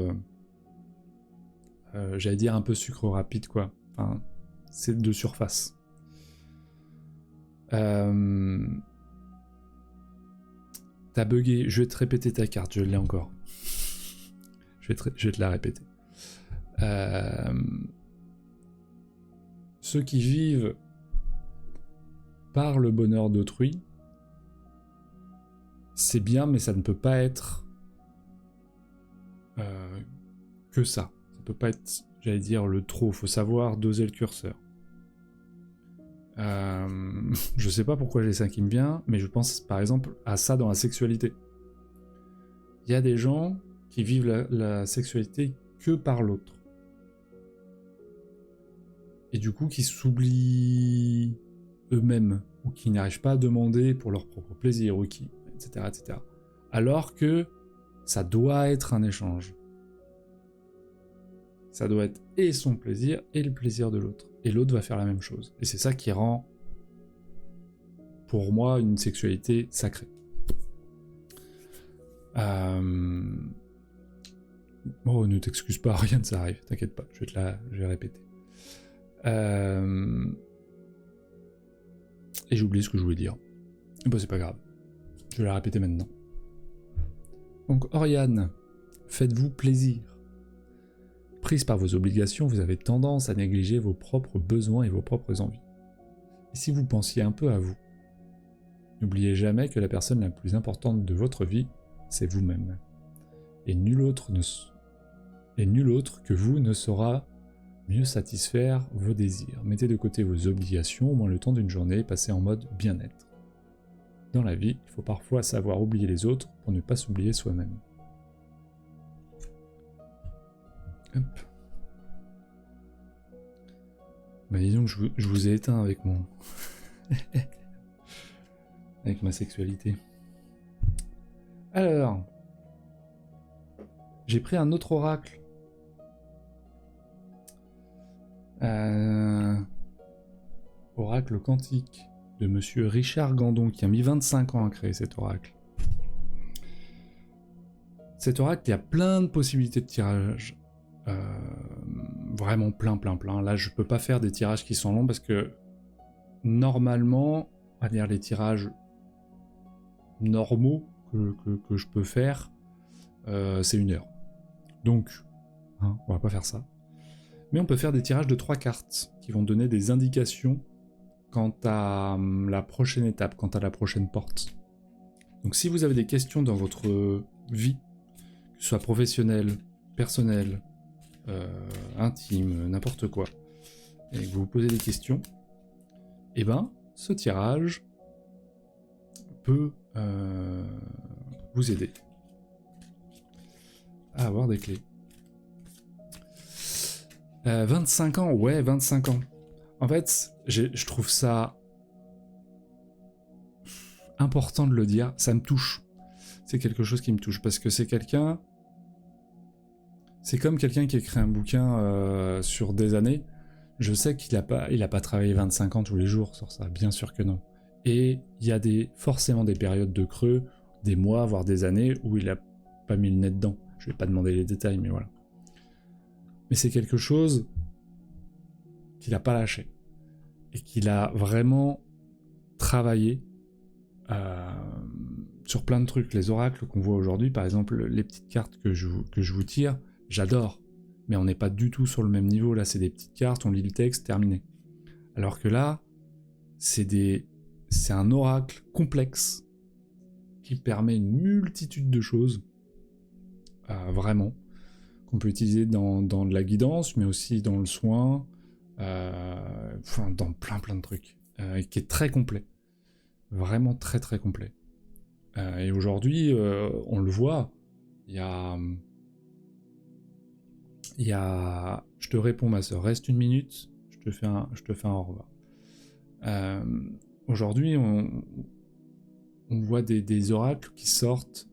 S1: j'allais dire un peu sucre rapide, quoi. Enfin, c'est de surface. T'as bugué, je vais te répéter ta carte, je l'ai encore. Je vais te la répéter. Ceux qui vivent par le bonheur d'autrui, c'est bien, mais ça ne peut pas être que ça. Ça peut pas être, j'allais dire, le trop. Faut savoir doser le curseur. Je sais pas pourquoi j'ai ça qui me vient, mais je pense par exemple à ça dans la sexualité. Il y a des gens qui vivent la sexualité que par l'autre. Et du coup qui s'oublient eux-mêmes, ou qui n'arrivent pas à demander pour leur propre plaisir, ou qui... etc. Alors que ça doit être un échange. Ça doit être et son plaisir et le plaisir de l'autre. Et l'autre va faire la même chose. Et c'est ça qui rend, pour moi, une sexualité sacrée. Oh, ne t'excuse pas, rien ne s'arrive, t'inquiète pas, je vais répéter. Et j'ai oublié ce que je voulais dire. Bon, c'est pas grave. Je vais la répéter maintenant. Donc, Oriane, faites-vous plaisir. Prise par vos obligations, vous avez tendance à négliger vos propres besoins et vos propres envies. Et si vous pensiez un peu à vous, n'oubliez jamais que la personne la plus importante de votre vie, c'est vous-même. Et nul autre que vous ne saura mieux satisfaire vos désirs. Mettez de côté vos obligations au moins le temps d'une journée et passez en mode bien-être. Dans la vie, il faut parfois savoir oublier les autres pour ne pas s'oublier soi-même. Hop. Bah disons que je vous ai éteint avec mon... avec ma sexualité. Alors... J'ai pris un autre oracle. Oracle quantique de monsieur Richard Gandon qui a mis 25 ans à créer cet oracle. Cet oracle, il y a plein de possibilités de tirage. Vraiment plein. Là, je peux pas faire des tirages qui sont longs parce que normalement, on va dire les tirages normaux que je peux faire, c'est 1 heure. Donc, hein, on va pas faire ça. Mais on peut faire des tirages de 3 cartes qui vont donner des indications quant à la prochaine étape, quant à la prochaine porte. Donc si vous avez des questions dans votre vie, que ce soit professionnelle, personnelle, intime, n'importe quoi, et que vous vous posez des questions, eh ben, ce tirage peut vous aider à avoir des clés. 25 ans, ouais, 25 ans. En fait, je trouve ça important de le dire, ça me touche. C'est quelque chose qui me touche, parce que c'est quelqu'un... C'est comme quelqu'un qui écrit un bouquin sur des années. Je sais qu'il a pas travaillé 25 ans tous les jours sur ça, bien sûr que non. Et il y a forcément des périodes de creux, des mois, voire des années, où il a pas mis le nez dedans. Je vais pas demander les détails, mais voilà. Mais c'est quelque chose qu'il a pas lâché. Et qu'il a vraiment travaillé sur plein de trucs. Les oracles qu'on voit aujourd'hui, par exemple, les petites cartes que je vous tire, j'adore. Mais on n'est pas du tout sur le même niveau. Là, c'est des petites cartes, on lit le texte, terminé. Alors que là, c'est un oracle complexe qui permet une multitude de choses, vraiment, qu'on peut utiliser dans de la guidance, mais aussi dans le soin, enfin, dans plein de trucs, qui est très complet. Vraiment très complet. Et aujourd'hui, on le voit, il y a... Je te réponds, ma sœur, reste 1 minute, je te fais un au revoir. Aujourd'hui, on voit des oracles qui sortent.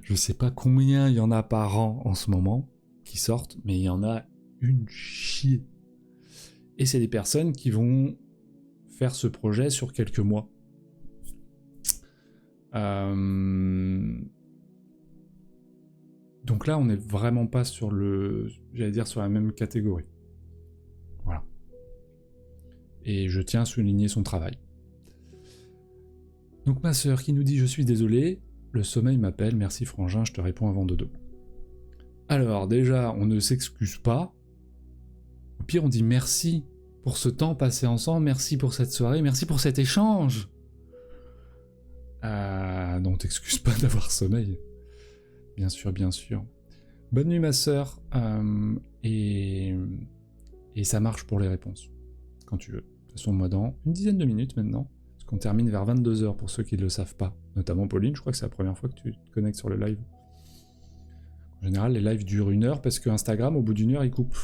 S1: Je sais pas combien il y en a par an en ce moment qui sortent, mais il y en a une chier. Et c'est des personnes qui vont faire ce projet sur quelques mois. Donc là, on n'est vraiment pas sur sur la même catégorie. Voilà. Et je tiens à souligner son travail. Donc ma sœur qui nous dit « Je suis désolé, le sommeil m'appelle, merci frangin, je te réponds avant dodo. » Alors déjà, on ne s'excuse pas. Au pire, on dit merci pour ce temps passé ensemble, merci pour cette soirée, merci pour cet échange. Non, t'excuses pas d'avoir sommeil. Bien sûr, bien sûr. Bonne nuit ma sœur, et ça marche pour les réponses, quand tu veux. De toute façon, moi dans une dizaine de minutes maintenant, parce qu'on termine vers 22h pour ceux qui ne le savent pas, notamment Pauline, je crois que c'est la première fois que tu te connectes sur le live. En général, les lives durent 1 heure, parce que Instagram, au bout d'1 heure, il coupe.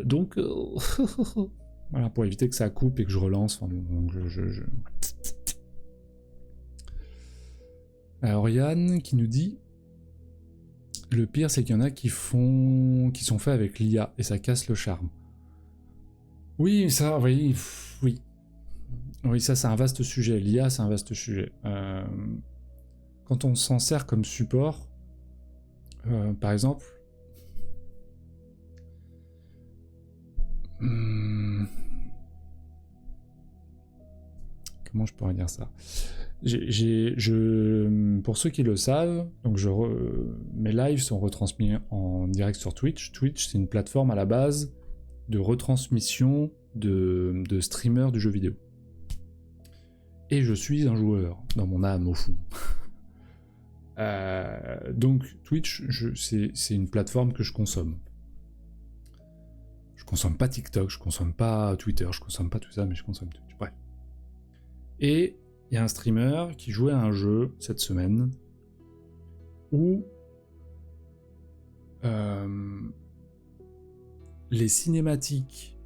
S1: Donc, voilà, pour éviter que ça coupe et que je relance, enfin, donc Oriane qui nous dit Le pire, c'est qu'il y en a qui sont faits avec l'IA, et ça casse le charme. Oui, ça, oui, oui. Oui, ça, c'est un vaste sujet. L'IA, c'est un vaste sujet. Quand on s'en sert comme support, par exemple... Comment je pourrais dire ça? Pour ceux qui le savent, donc mes lives sont retransmis en direct sur Twitch. Twitch, c'est une plateforme à la base de retransmission de streamers du jeu vidéo. Et je suis un joueur, dans mon âme au fond. Donc Twitch, c'est une plateforme que je consomme. Je consomme pas TikTok, je consomme pas Twitter, je consomme pas tout ça, mais je consomme Twitch. Bref. Et il y a un streamer qui jouait à un jeu cette semaine où les cinématiques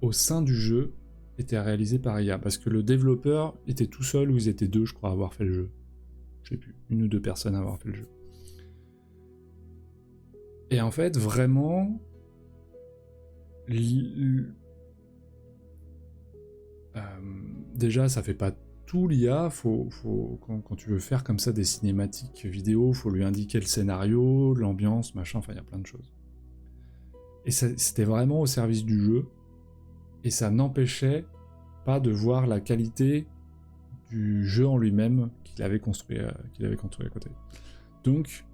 S1: au sein du jeu étaient réalisées par IA, parce que le développeur était tout seul, ou ils étaient deux, je crois, à avoir fait le jeu. Je sais plus, une ou deux personnes à avoir fait le jeu. Et en fait, vraiment... déjà, ça fait pas tout l'IA, quand tu veux faire comme ça des cinématiques vidéo, faut lui indiquer le scénario, l'ambiance, machin, enfin il y a plein de choses. Et c'était vraiment au service du jeu, et ça n'empêchait pas de voir la qualité du jeu en lui-même qu'il avait construit à côté. Donc,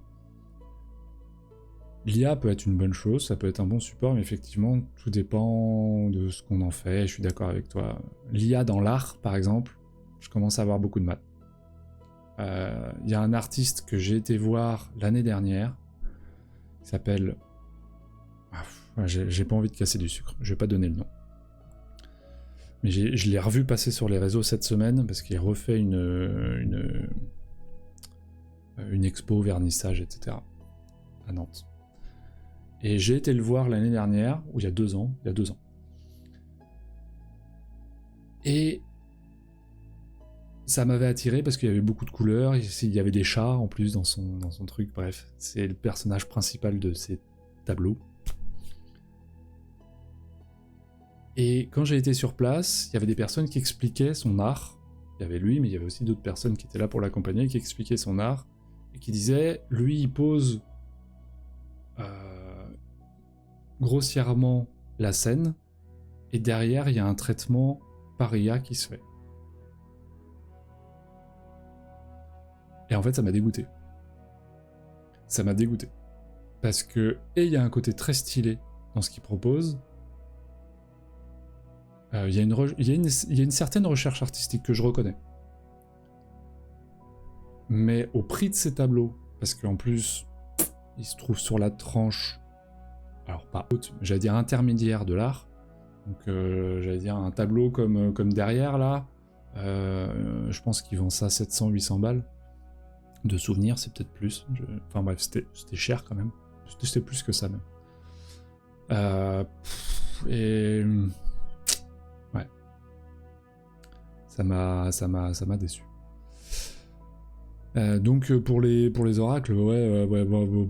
S1: l'IA peut être une bonne chose, ça peut être un bon support, mais effectivement, tout dépend de ce qu'on en fait, je suis d'accord avec toi. L'IA dans l'art, par exemple, je commence à avoir beaucoup de mal. Il y a un artiste que j'ai été voir l'année dernière, qui s'appelle... j'ai pas envie de casser du sucre, je vais pas donner le nom. Mais je l'ai revu passer sur les réseaux cette semaine, parce qu'il refait une expo, vernissage, etc. à Nantes. Et j'ai été le voir l'année dernière, ou il y a 2 ans. Et ça m'avait attiré parce qu'il y avait beaucoup de couleurs, il y avait des chats en plus dans son truc, bref. C'est le personnage principal de ces tableaux. Et quand j'ai été sur place, il y avait des personnes qui expliquaient son art. Il y avait lui, mais il y avait aussi d'autres personnes qui étaient là pour l'accompagner, qui expliquaient son art, et qui disaient, lui, il pose grossièrement la scène, et derrière, il y a un traitement par IA qui se fait. Et en fait, ça m'a dégoûté. Parce que, et il y a un côté très stylé dans ce qu'il propose, il y a une certaine recherche artistique que je reconnais. Mais au prix de ces tableaux, parce qu'en plus, il se trouve sur la tranche, alors pas haute, mais j'allais dire intermédiaire de l'art, donc j'allais dire un tableau comme derrière là, je pense qu'ils vendent ça 700-800 balles, de souvenirs, c'est peut-être plus, enfin bref, c'était cher quand même, c'était plus que ça même. Et... ouais. Ça m'a déçu. Donc pour les oracles, ouais, je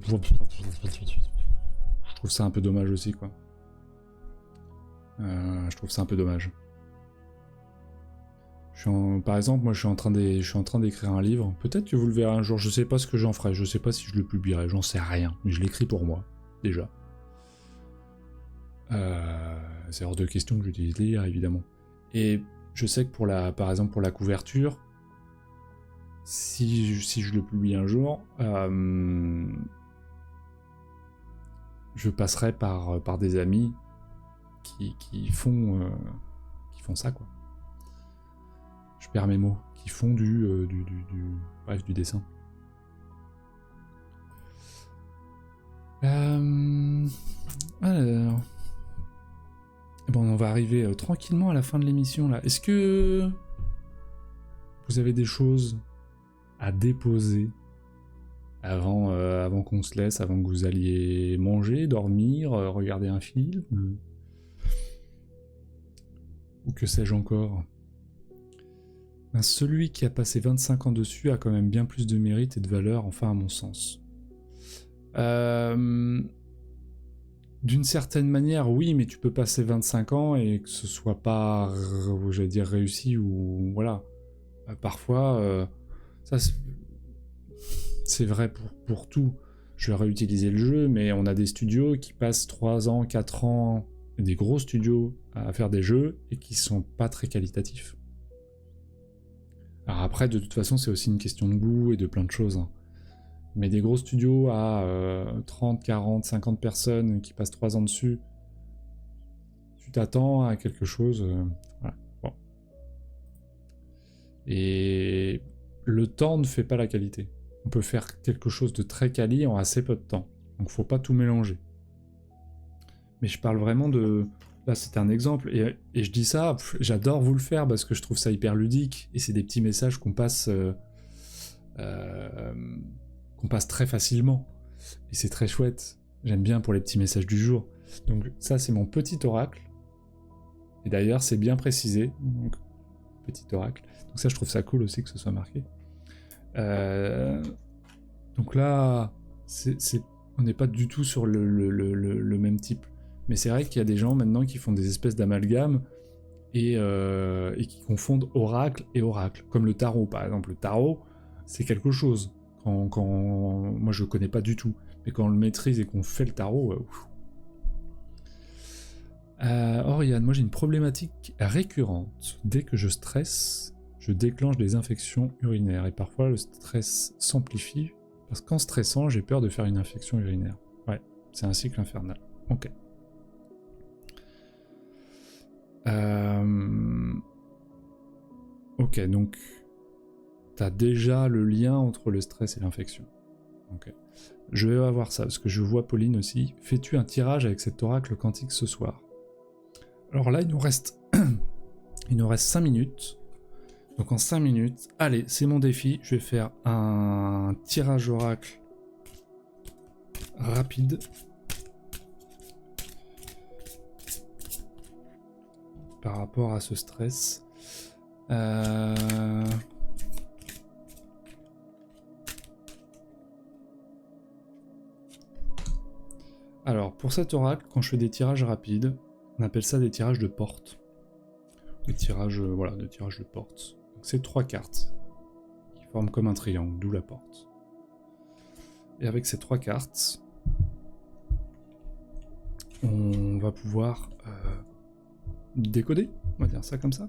S1: trouve ça un peu dommage aussi, quoi. Je trouve ça un peu dommage. Par exemple, moi je suis en train d'écrire un livre, peut-être que vous le verrez un jour, je sais pas ce que j'en ferai, je sais pas si je le publierai, j'en sais rien, mais je l'écris pour moi, déjà. C'est hors de question que j'utilise l'IA, évidemment. Et je sais que par exemple pour la couverture, si je le publie un jour, je passerai par des amis qui font ça, quoi. Je perds mes mots, qui font du dessin. Alors... bon, on va arriver tranquillement à la fin de l'émission, là. Est-ce que vous avez des choses à déposer avant qu'on se laisse, avant que vous alliez manger, dormir, regarder un film, ou que sais-je encore? Ben, celui qui a passé 25 ans dessus a quand même bien plus de mérite et de valeur, enfin à mon sens. D'une certaine manière, oui, mais tu peux passer 25 ans et que ce soit pas, j'allais dire, réussi ou voilà. Parfois, ça c'est vrai pour tout. Je vais réutiliser le jeu, mais on a des studios qui passent 3 ans, 4 ans, des gros studios à faire des jeux et qui sont pas très qualitatifs. Alors après, de toute façon, c'est aussi une question de goût et de plein de choses. Hein. Mais des gros studios à 30, 40, 50 personnes qui passent 3 ans dessus, tu t'attends à quelque chose. Voilà. Bon. Et le temps ne fait pas la qualité. On peut faire quelque chose de très quali en assez peu de temps. Donc faut pas tout mélanger. Mais je parle vraiment de... Là c'est un exemple, et je dis ça, j'adore vous le faire parce que je trouve ça hyper ludique, et c'est des petits messages qu'on passe très facilement. Et c'est très chouette. J'aime bien pour les petits messages du jour. Donc ça c'est mon petit oracle. Et d'ailleurs c'est bien précisé. Donc, petit oracle. Donc ça je trouve ça cool aussi que ce soit marqué. Donc là, on n'est pas du tout sur le même type. Mais c'est vrai qu'il y a des gens maintenant qui font des espèces d'amalgames et qui confondent oracle et oracle. Comme le tarot par exemple. Le tarot, c'est quelque chose. Moi je le connais pas du tout. Mais quand on le maîtrise et qu'on fait le tarot... Oriane, moi j'ai une problématique récurrente. Dès que je stresse, je déclenche des infections urinaires. Et parfois le stress s'amplifie. Parce qu'en stressant, j'ai peur de faire une infection urinaire. Ouais, c'est un cycle infernal. Ok. Ok, donc t'as déjà le lien entre le stress et l'infection. Ok. Je vais avoir ça, parce que je vois Pauline aussi. Fais-tu un tirage avec cet oracle quantique ce soir? Alors là, il nous reste 5 minutes. Donc en 5 minutes, allez, c'est mon défi. Je vais faire un tirage oracle rapide. Par rapport à ce stress. Alors, pour cet oracle, quand je fais des tirages rapides, on appelle ça des tirages de porte. Des tirages, voilà, des tirages de porte. Donc c'est 3 cartes qui forment comme un triangle, d'où la porte. Et avec ces 3 cartes, on va pouvoir décoder, on va dire ça comme ça.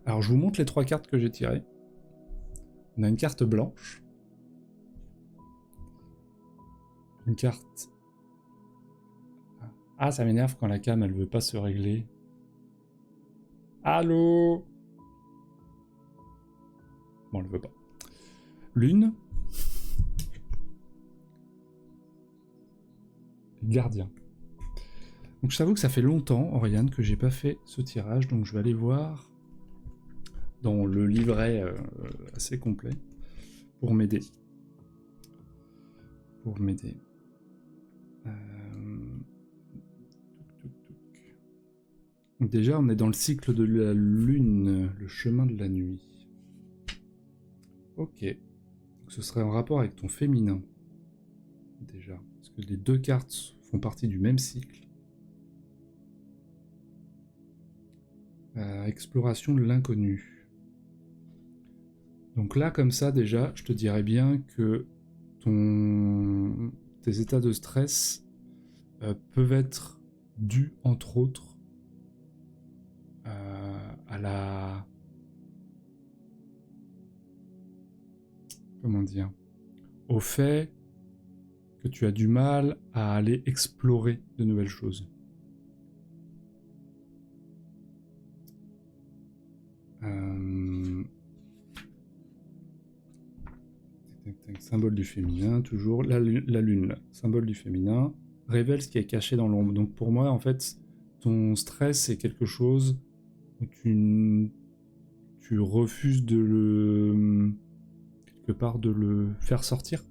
S1: Alors je vous montre les 3 cartes que j'ai tirées. On a une carte blanche. Une carte... Ah, ça m'énerve quand la cam elle veut pas se régler. Allô? Bon, elle veut pas. Lune. Gardien. Donc je t'avoue que ça fait longtemps, Oriane, que j'ai pas fait ce tirage, donc je vais aller voir dans le livret assez complet pour m'aider. Donc déjà, on est dans le cycle de la lune, le chemin de la nuit. Ok. Donc ce serait en rapport avec ton féminin. Déjà. Parce que les 2 cartes font partie du même cycle. Exploration de l'inconnu. Donc là, comme ça, déjà, je te dirais bien que tes états de stress peuvent être dus, entre autres, à la... Comment dire? Au fait que tu as du mal à aller explorer de nouvelles choses. Symbole du féminin, toujours. La lune, symbole du féminin, révèle ce qui est caché dans l'ombre. Donc pour moi, en fait, ton stress, c'est quelque chose où tu refuses de le... quelque part de le faire sortir.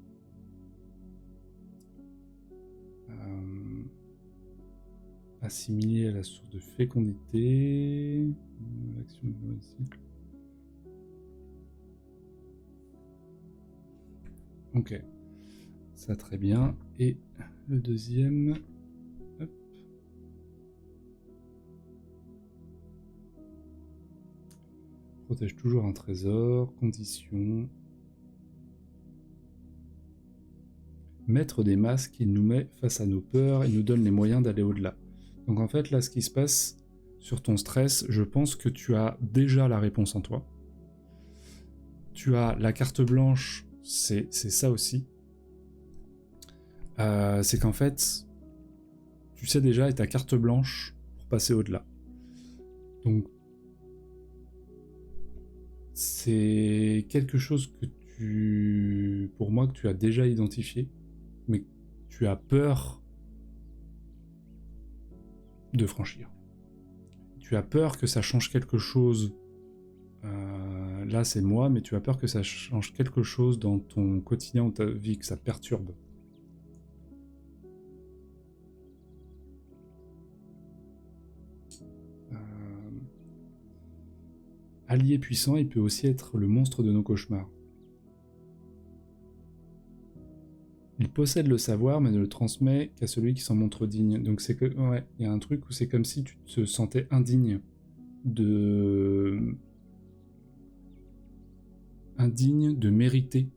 S1: Assimilé à la source de fécondité. L'action de cycle. Ok. Ça très bien. Et le deuxième... Hop. Protège toujours un trésor. Condition. Mettre des masques, il nous met face à nos peurs et nous donne les moyens d'aller au-delà. Donc en fait, là, ce qui se passe sur ton stress, je pense que tu as déjà la réponse en toi. Tu as la carte blanche, c'est ça aussi. C'est qu'en fait, tu sais déjà et ta carte blanche pour passer au-delà. Donc, c'est quelque chose que pour moi, que tu as déjà identifié, mais tu as peur de franchir. Tu as peur que ça change quelque chose. Là, c'est moi, mais tu as peur que ça change quelque chose dans ton quotidien ou ta vie, que ça perturbe. Allié puissant, il peut aussi être le monstre de nos cauchemars. Il possède le savoir, mais ne le transmet qu'à celui qui s'en montre digne. Donc c'est que, ouais, il y a un truc où c'est comme si tu te sentais indigne de mériter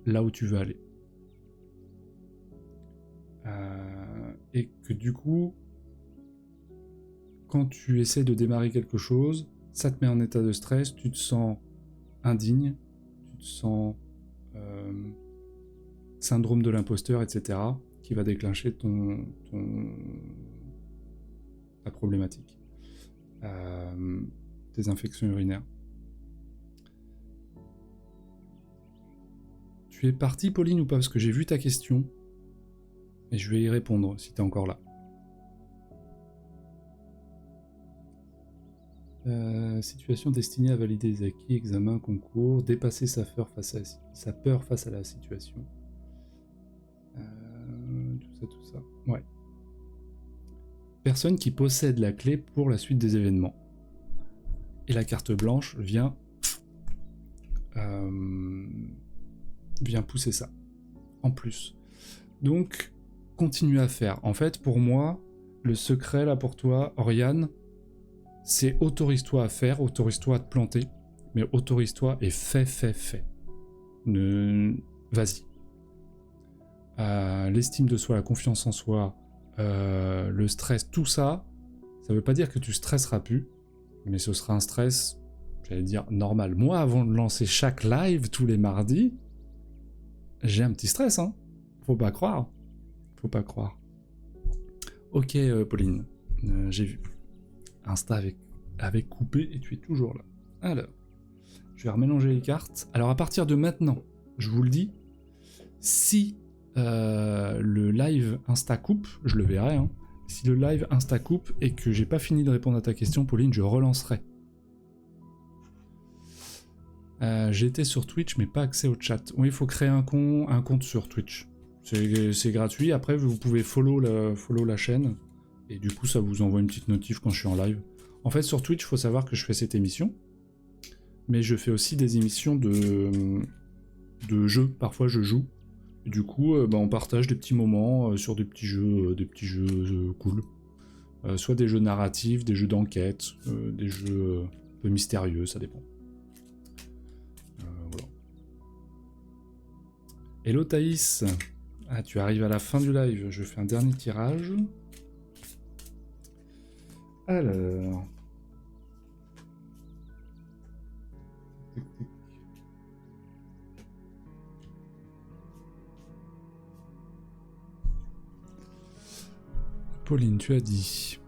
S1: là où tu veux aller. Et que du coup, quand tu essaies de démarrer quelque chose, ça te met en état de stress, tu te sens indigne, tu te sens syndrome de l'imposteur, etc., qui va déclencher ta problématique. Tes infections urinaires. Tu es partie, Pauline, ou pas? Parce que j'ai vu ta question, et je vais y répondre, si t'es encore là. Situation destinée à valider des acquis, examen, concours, dépasser sa peur face à la situation. Tout ça. Ouais. Personne qui possède la clé pour la suite des événements. Et la carte blanche vient pousser ça. En plus. Donc, continue à faire. En fait, pour moi, le secret là pour toi, Oriane, c'est autorise-toi à faire, autorise-toi à te planter, mais autorise-toi et fais. Vas-y. L'estime de soi, la confiance en soi, le stress, tout ça, ça veut pas dire que tu stresseras plus, mais ce sera un stress, j'allais dire, normal. Moi, avant de lancer chaque live tous les mardis, j'ai un petit stress, hein. Faut pas croire. Ok, Pauline, j'ai vu. Insta avec coupé et tu es toujours là. Alors, je vais remélanger les cartes. Alors à partir de maintenant, je vous le dis, si le live Insta coupe, je le verrai, hein, si le live Insta coupe et que j'ai pas fini de répondre à ta question, Pauline, je relancerai. J'étais sur Twitch mais pas accès au chat. Oui, il faut créer un compte sur Twitch. C'est gratuit, après vous pouvez follow la chaîne. Et du coup, ça vous envoie une petite notif quand je suis en live. En fait, sur Twitch, il faut savoir que je fais cette émission. Mais je fais aussi des émissions de jeux. Parfois, je joue. Et du coup, on partage des petits moments sur des petits jeux cool. Soit des jeux narratifs, des jeux d'enquête, des jeux un peu mystérieux, ça dépend. Voilà. Hello Thaïs. Ah, tu arrives à la fin du live. Je fais un dernier tirage. Alors... Pauline, tu as dit...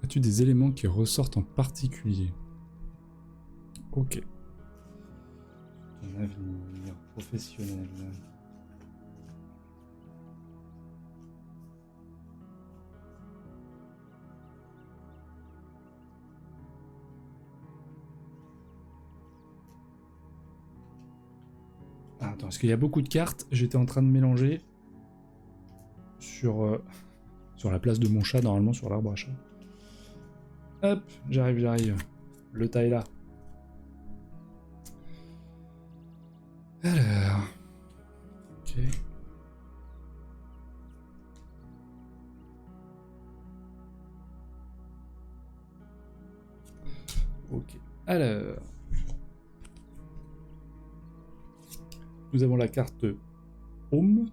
S1: As-tu des éléments qui ressortent en particulier? Ok. Ton avenir professionnel... Ah, attends, parce qu'il y a beaucoup de cartes, j'étais en train de mélanger sur la place de mon chat, normalement sur l'arbre à chat. Hop, j'arrive. Le tas est là. Alors... Ok. Ok. Ok. Alors, nous avons la carte Home.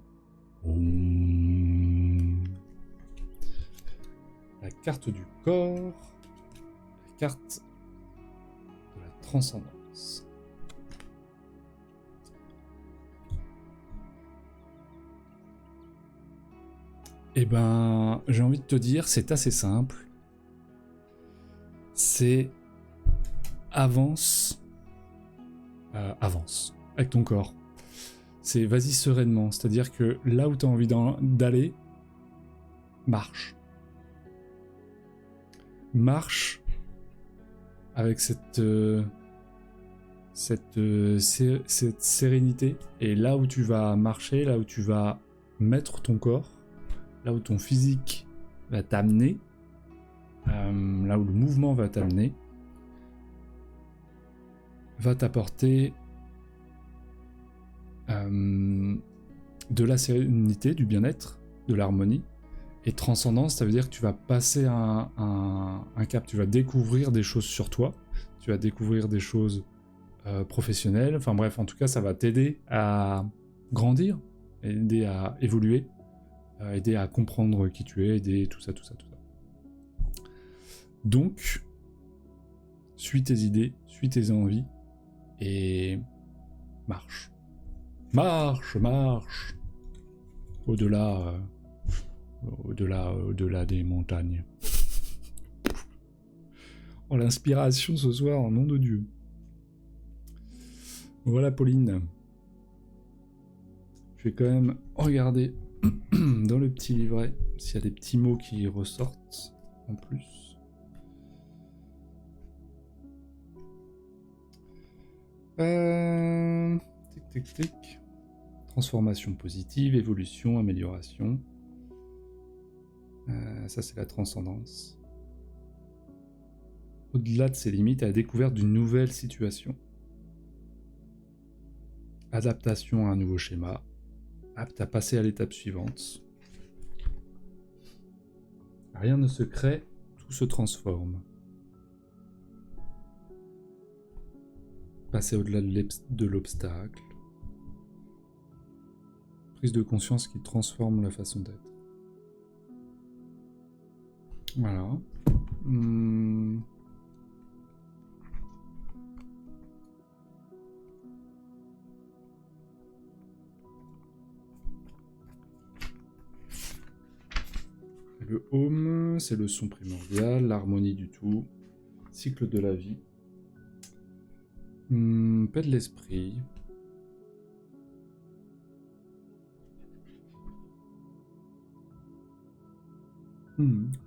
S1: La carte du corps. La carte de la transcendance. Eh ben, j'ai envie de te dire, c'est assez simple. C'est avance avec ton corps. C'est vas-y sereinement, c'est-à-dire que là où tu as envie d'aller, marche. Marche avec cette sérénité, et là où tu vas marcher, là où tu vas mettre ton corps, là où ton physique va t'amener, là où le mouvement va t'amener, va t'apporter de la sérénité, du bien-être, de l'harmonie. Et transcendance, ça veut dire que tu vas passer un cap, tu vas découvrir des choses sur toi, tu vas découvrir des choses professionnelles, enfin bref, en tout cas ça va t'aider à grandir, aider à évoluer, aider à comprendre qui tu es, aider tout ça. Donc, suis tes idées, suis tes envies, et marche. Marche au-delà des montagnes. Oh, l'inspiration ce soir, en nom de Dieu. Voilà, Pauline. Je vais quand même regarder dans le petit livret s'il y a des petits mots qui ressortent en plus. Tic. Transformation positive, évolution, amélioration. Ça, c'est la transcendance. Au-delà de ses limites, à la découverte d'une nouvelle situation. Adaptation à un nouveau schéma. Apte à passer à l'étape suivante. Rien ne se crée, tout se transforme. Passer au-delà de l'obstacle. Prise de conscience qui transforme la façon d'être. Voilà. Le home, c'est le son primordial, l'harmonie du tout, cycle de la vie, paix de l'esprit,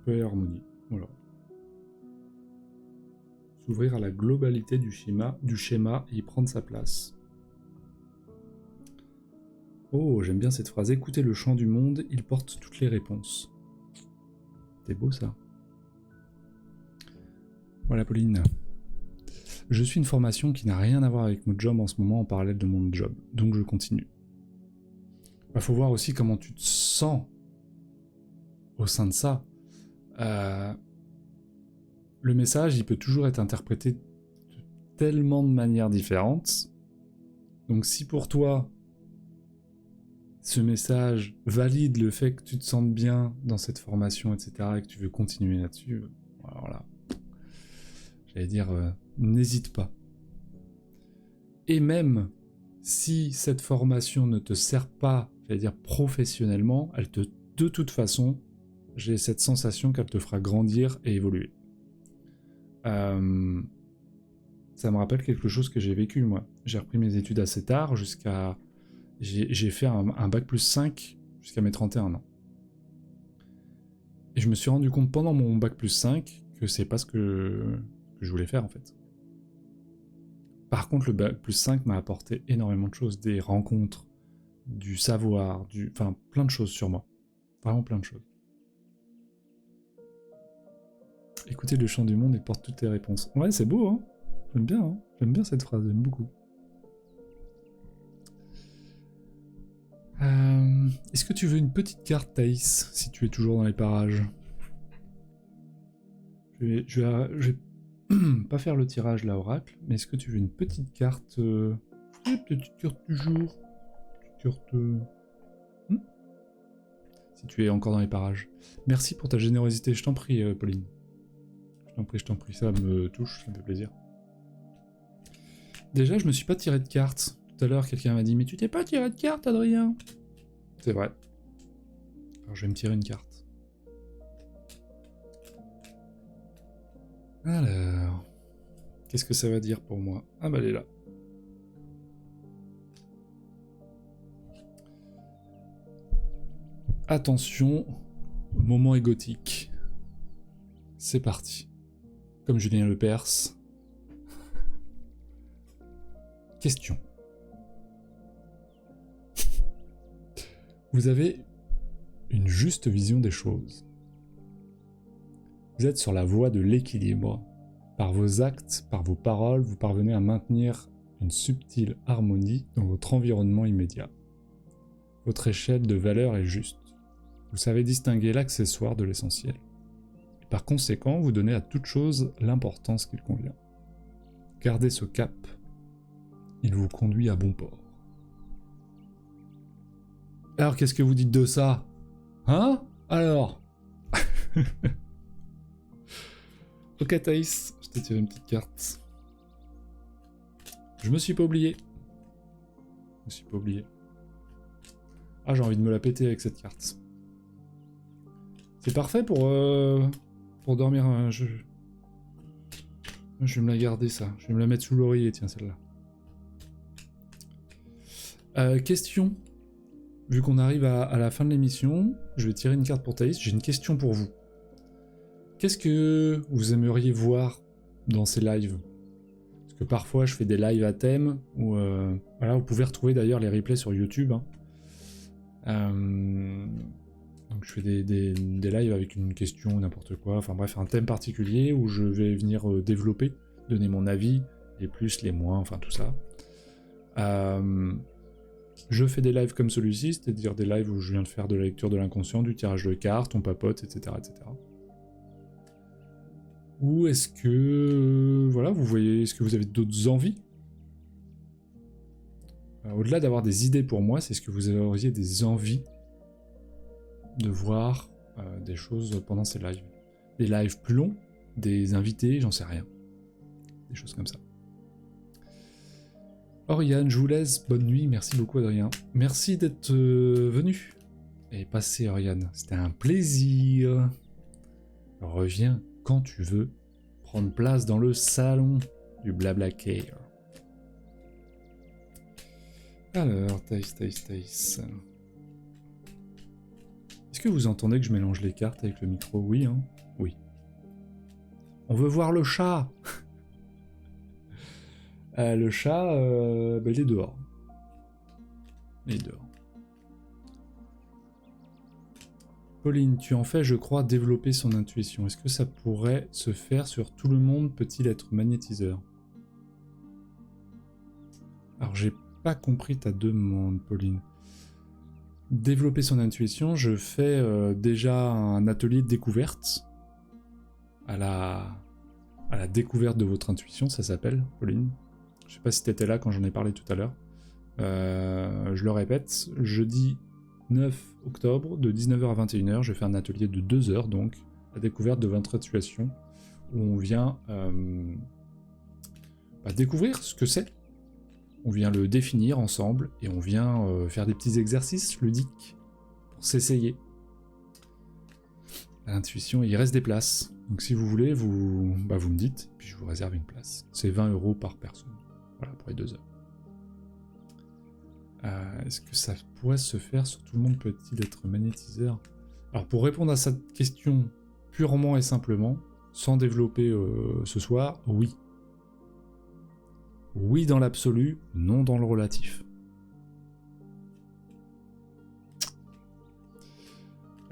S1: paix et harmonie, voilà. S'ouvrir à la globalité du schéma et y prendre sa place. Oh, j'aime bien cette phrase. Écoutez le chant du monde, il porte toutes les réponses. C'est beau ça. Voilà, Pauline. Je suis une formation qui n'a rien à voir avec mon job en ce moment en parallèle de mon job, donc je continue. Il faut voir aussi comment tu te sens au sein de ça. Le message, il peut toujours être interprété de tellement de manières différentes. Donc si pour toi, ce message valide le fait que tu te sentes bien dans cette formation, etc., et que tu veux continuer là-dessus, alors là, j'allais dire, n'hésite pas. Et même si cette formation ne te sert pas, j'allais dire professionnellement, de toute façon, j'ai cette sensation qu'elle te fera grandir et évoluer. Ça me rappelle quelque chose que j'ai vécu, moi. J'ai repris mes études assez tard, j'ai fait un bac plus 5 jusqu'à mes 31 ans. Et je me suis rendu compte pendant mon bac plus 5 que c'est pas ce que je voulais faire, en fait. Par contre, le bac plus 5 m'a apporté énormément de choses, des rencontres, du savoir, enfin plein de choses sur moi. Vraiment plein de choses. Écoutez le chant du monde et porte toutes tes réponses. Ouais, c'est beau, hein. J'aime bien, hein. J'aime bien cette phrase, j'aime beaucoup. Est-ce que tu veux une petite carte, Thaïs, si tu es toujours dans les parages? Je vais pas faire le tirage là, Oracle, mais est-ce que tu veux une petite carte petite carte du jour? Petite carte... Si tu es encore dans les parages. Merci pour ta générosité, je t'en prie, Pauline. Je t'en prie, ça me touche, ça me fait plaisir. Déjà, je me suis pas tiré de carte. Tout à l'heure, quelqu'un m'a dit « Mais tu t'es pas tiré de carte, Adrien ?» C'est vrai. Alors, je vais me tirer une carte. Alors... Qu'est-ce que ça va dire pour moi? Ah bah elle est là. Attention, moment égotique. C'est parti. Comme Julien Lepers. Question. Vous avez une juste vision des choses. Vous êtes sur la voie de l'équilibre. Par vos actes, par vos paroles, vous parvenez à maintenir une subtile harmonie dans votre environnement immédiat. Votre échelle de valeur est juste. Vous savez distinguer l'accessoire de l'essentiel. Et par conséquent, vous donnez à toute chose l'importance qu'il convient. Gardez ce cap. Il vous conduit à bon port. Alors, qu'est-ce que vous dites de ça? Hein? Alors? Ok, Thaïs, je t'ai tiré une petite carte. Je me suis pas oublié. Ah, j'ai envie de me la péter avec cette carte. C'est parfait pour dormir. Je vais me la garder, ça. Je vais me la mettre sous l'oreiller, tiens, celle-là. Question. Vu qu'on arrive à la fin de l'émission, je vais tirer une carte pour Thaïs. J'ai une question pour vous. Qu'est-ce que vous aimeriez voir dans ces lives? Parce que parfois, je fais des lives à thème, où voilà, vous pouvez retrouver d'ailleurs les replays sur YouTube. Donc je fais des lives avec une question ou n'importe quoi, enfin bref, un thème particulier où je vais venir développer, donner mon avis, les plus, les moins, enfin tout ça. Je fais des lives comme celui-ci, c'est-à-dire des lives où je viens de faire de la lecture de l'inconscient, du tirage de cartes, on papote, etc. etc. Ou est-ce que, voilà, vous voyez, est-ce que vous avez d'autres envies? Au-delà d'avoir des idées pour moi, c'est ce que vous auriez des envies de voir des choses pendant ces lives. Des lives plus longs, des invités, j'en sais rien. Des choses comme ça. Oriane, je vous laisse, bonne nuit, merci beaucoup Adrien. Merci d'être venu. Et passez Oriane, c'était un plaisir. Reviens quand tu veux prendre place dans le salon du Blablacar. Alors, Thaïs. Est-ce que vous entendez que je mélange les cartes avec le micro? Oui, hein? Oui. On veut voir le chat. Le chat, bah, il est dehors. Pauline, tu en fais, je crois, développer son intuition. Est-ce que ça pourrait se faire sur tout le monde? Peut-il être magnétiseur? Alors, j'ai pas compris ta demande, Pauline. Développer son intuition, je fais déjà un atelier de découverte à la découverte de votre intuition, ça s'appelle, Pauline. Je sais pas si t'étais là quand j'en ai parlé tout à l'heure. Je le répète, jeudi 9 octobre, de 19h à 21h, je fais un atelier de 2 heures, donc, la découverte de votre intuition, où on vient découvrir ce que c'est. On vient le définir ensemble, et on vient faire des petits exercices ludiques pour s'essayer. L'intuition, il reste des places. Donc si vous voulez, vous me dites, puis je vous réserve une place. C'est 20 € par personne. Voilà, pour les 2 heures. Est-ce que ça pourrait se faire sur tout le monde? Peut-il être magnétiseur? Alors pour répondre à cette question purement et simplement, sans développer ce soir, oui. Oui dans l'absolu, non dans le relatif.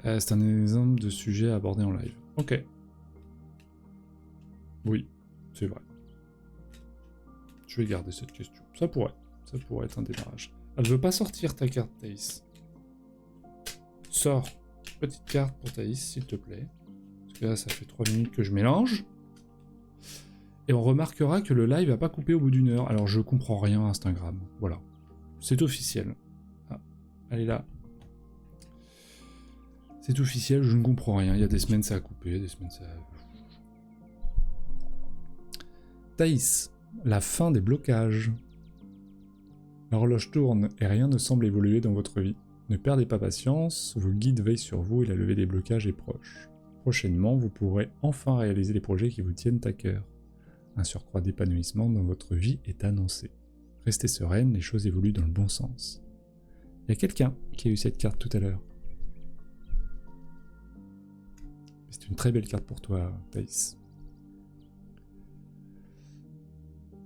S1: C'est un exemple de sujet abordé en live. Ok. Oui, c'est vrai. Je vais garder cette question. Ça pourrait être un démarrage. Elle veut pas sortir ta carte, Thaïs. sors petite carte pour Thaïs, s'il te plaît. Parce que là, ça fait 3 minutes que je mélange. Et on remarquera que le live n'a pas coupé au bout d'une heure. Alors, je comprends rien à Instagram. Voilà. C'est officiel. Ah, elle est là. C'est officiel, je ne comprends rien. Il y a des semaines, ça a coupé, des semaines, ça a... Thaïs, la fin des blocages. L'horloge tourne et rien ne semble évoluer dans votre vie. Ne perdez pas patience, vos guides veillent sur vous et la levée des blocages est proche. Prochainement, vous pourrez enfin réaliser les projets qui vous tiennent à cœur. Un surcroît d'épanouissement dans votre vie est annoncé. Restez sereine, les choses évoluent dans le bon sens. Il y a quelqu'un qui a eu cette carte tout à l'heure. C'est une très belle carte pour toi, Thaïs.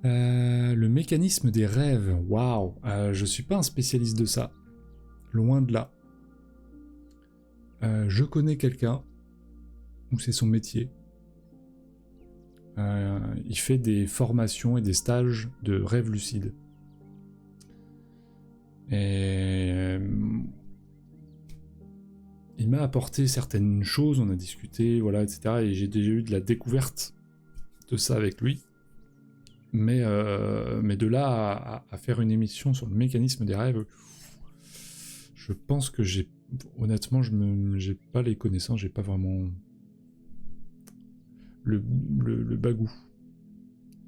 S1: Le mécanisme des rêves. Waouh, je suis pas un spécialiste de ça. Loin de là. Je connais quelqu'un où c'est son métier. Il fait des formations et des stages de rêves lucides. Et il m'a apporté certaines choses, on a discuté, voilà, etc. Et j'ai déjà eu de la découverte de ça avec lui. Mais de là à faire une émission sur le mécanisme des rêves, je pense que honnêtement, j'ai pas les connaissances, j'ai pas vraiment le bagou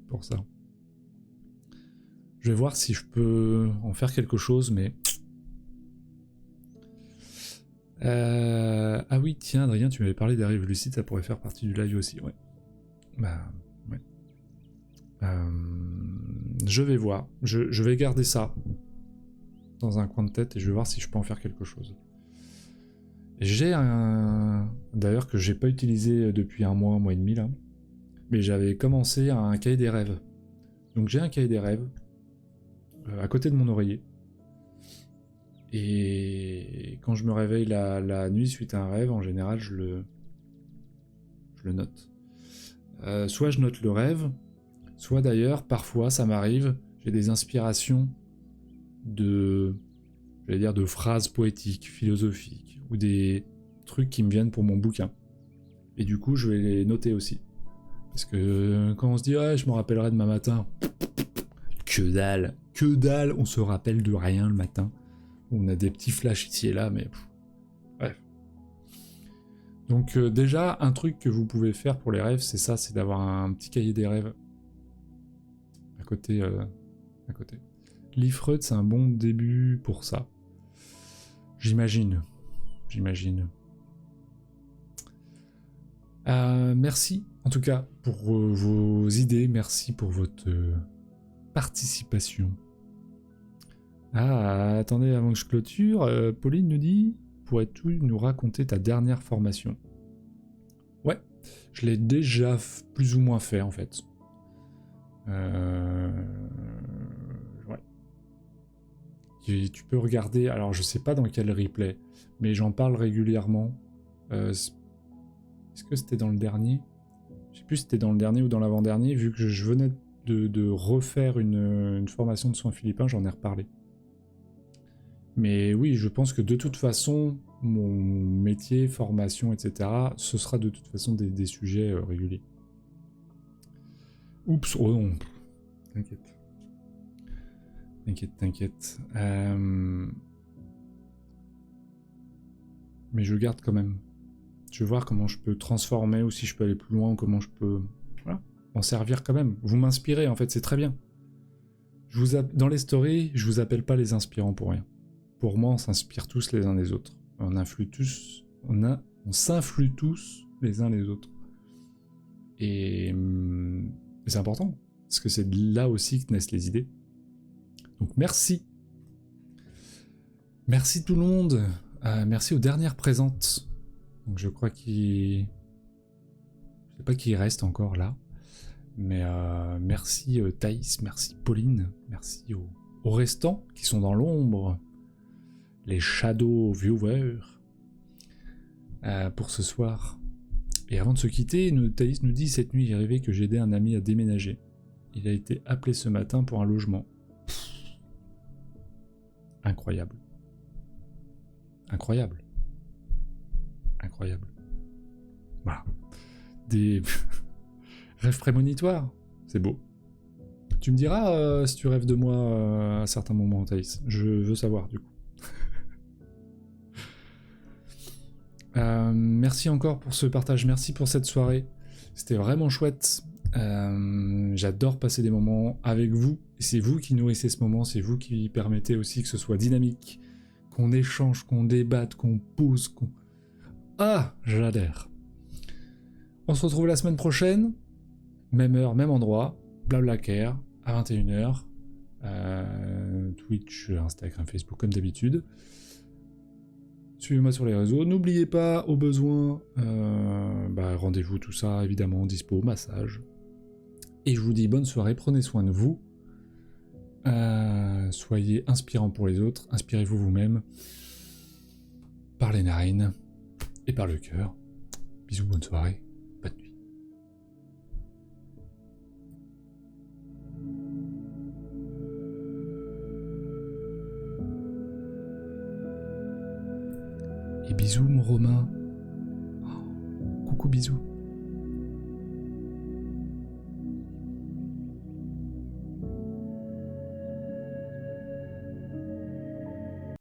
S1: pour ça. Je vais voir si je peux en faire quelque chose, mais... Ah oui, tiens, Adrien, tu m'avais parlé des rêves lucides, ça pourrait faire partie du live aussi, ouais. Bah, ouais. Je vais voir. Je vais garder ça dans un coin de tête et je vais voir si je peux en faire quelque chose. J'ai un... D'ailleurs que j'ai pas utilisé depuis un mois et demi là. Mais j'avais commencé un cahier des rêves. Donc j'ai un cahier des rêves à côté de mon oreiller. Et quand je me réveille la nuit suite à un rêve, en général je le note. Soit je note le rêve, soit d'ailleurs parfois ça m'arrive, j'ai des inspirations de phrases poétiques, philosophiques, ou des trucs qui me viennent pour mon bouquin. Et du coup, je vais les noter aussi. Parce que quand on se dit « Ouais, je me rappellerai demain matin », que dalle, on se rappelle de rien le matin. On a des petits flashs ici et là, mais... Bref. Donc déjà, un truc que vous pouvez faire pour les rêves, c'est ça, c'est d'avoir un petit cahier des rêves à côté. L'Ifreud, c'est un bon début pour ça. J'imagine. Merci, en tout cas, pour vos idées. Merci pour votre participation. Ah, attendez, avant que je clôture, Pauline nous dit « Pourrais-tu nous raconter ta dernière formation ?» Ouais, je l'ai déjà plus ou moins fait, en fait. Ouais. Tu peux regarder, alors je sais pas dans quel replay, mais j'en parle régulièrement. Est-ce que c'était dans le dernier? Je sais plus si c'était dans le dernier ou dans l'avant-dernier, vu que je venais de refaire une formation de soins philippins, j'en ai reparlé. Mais oui, je pense que de toute façon, mon métier, formation, etc., ce sera de toute façon des sujets réguliers. Oups, oh non, t'inquiète. T'inquiète. Mais je garde quand même. Je vais voir comment je peux transformer, ou si je peux aller plus loin, ou comment je peux en servir quand même. Vous m'inspirez, en fait, c'est très bien. Dans les stories, je vous appelle pas les inspirants pour rien. Pour moi, on s'inspire tous les uns des autres. On s'influe tous les uns les autres. Et c'est important, parce que c'est là aussi que naissent les idées. Donc merci. Merci tout le monde. Merci aux dernières présentes. Donc je crois qu'il... Je sais pas qui reste encore là. Mais merci Thaïs, merci Pauline, merci aux restants qui sont dans l'ombre. Les shadow viewers. Pour ce soir. Et avant de se quitter, Thaïs nous dit « Cette nuit, j'ai rêvé que j'aidais un ami à déménager. Il a été appelé ce matin pour un logement. » Incroyable. Incroyable. incroyable. Voilà. Des rêves prémonitoires, c'est beau. Tu me diras si tu rêves de moi à certains moments, Thaïs. Je veux savoir, du coup. Merci encore pour ce partage, merci pour cette soirée. C'était vraiment chouette. J'adore passer des moments avec vous. C'est vous qui nourrissez ce moment, c'est vous qui permettez aussi que ce soit dynamique, qu'on échange, qu'on débatte, qu'on pousse, qu'on... Ah, j'adhère. On se retrouve la semaine prochaine, même heure, même endroit, Blablacar, à 21h, Twitch, Instagram, Facebook comme d'habitude. Suivez-moi sur les réseaux. N'oubliez pas, au besoin, rendez-vous, tout ça, évidemment, dispo, massage. Et je vous dis bonne soirée, prenez soin de vous. Soyez inspirants pour les autres, inspirez-vous vous-même. Par les narines et par le cœur. Bisous, bonne soirée, bonne nuit. Et bisous mon Romain. Oh, coucou bisous.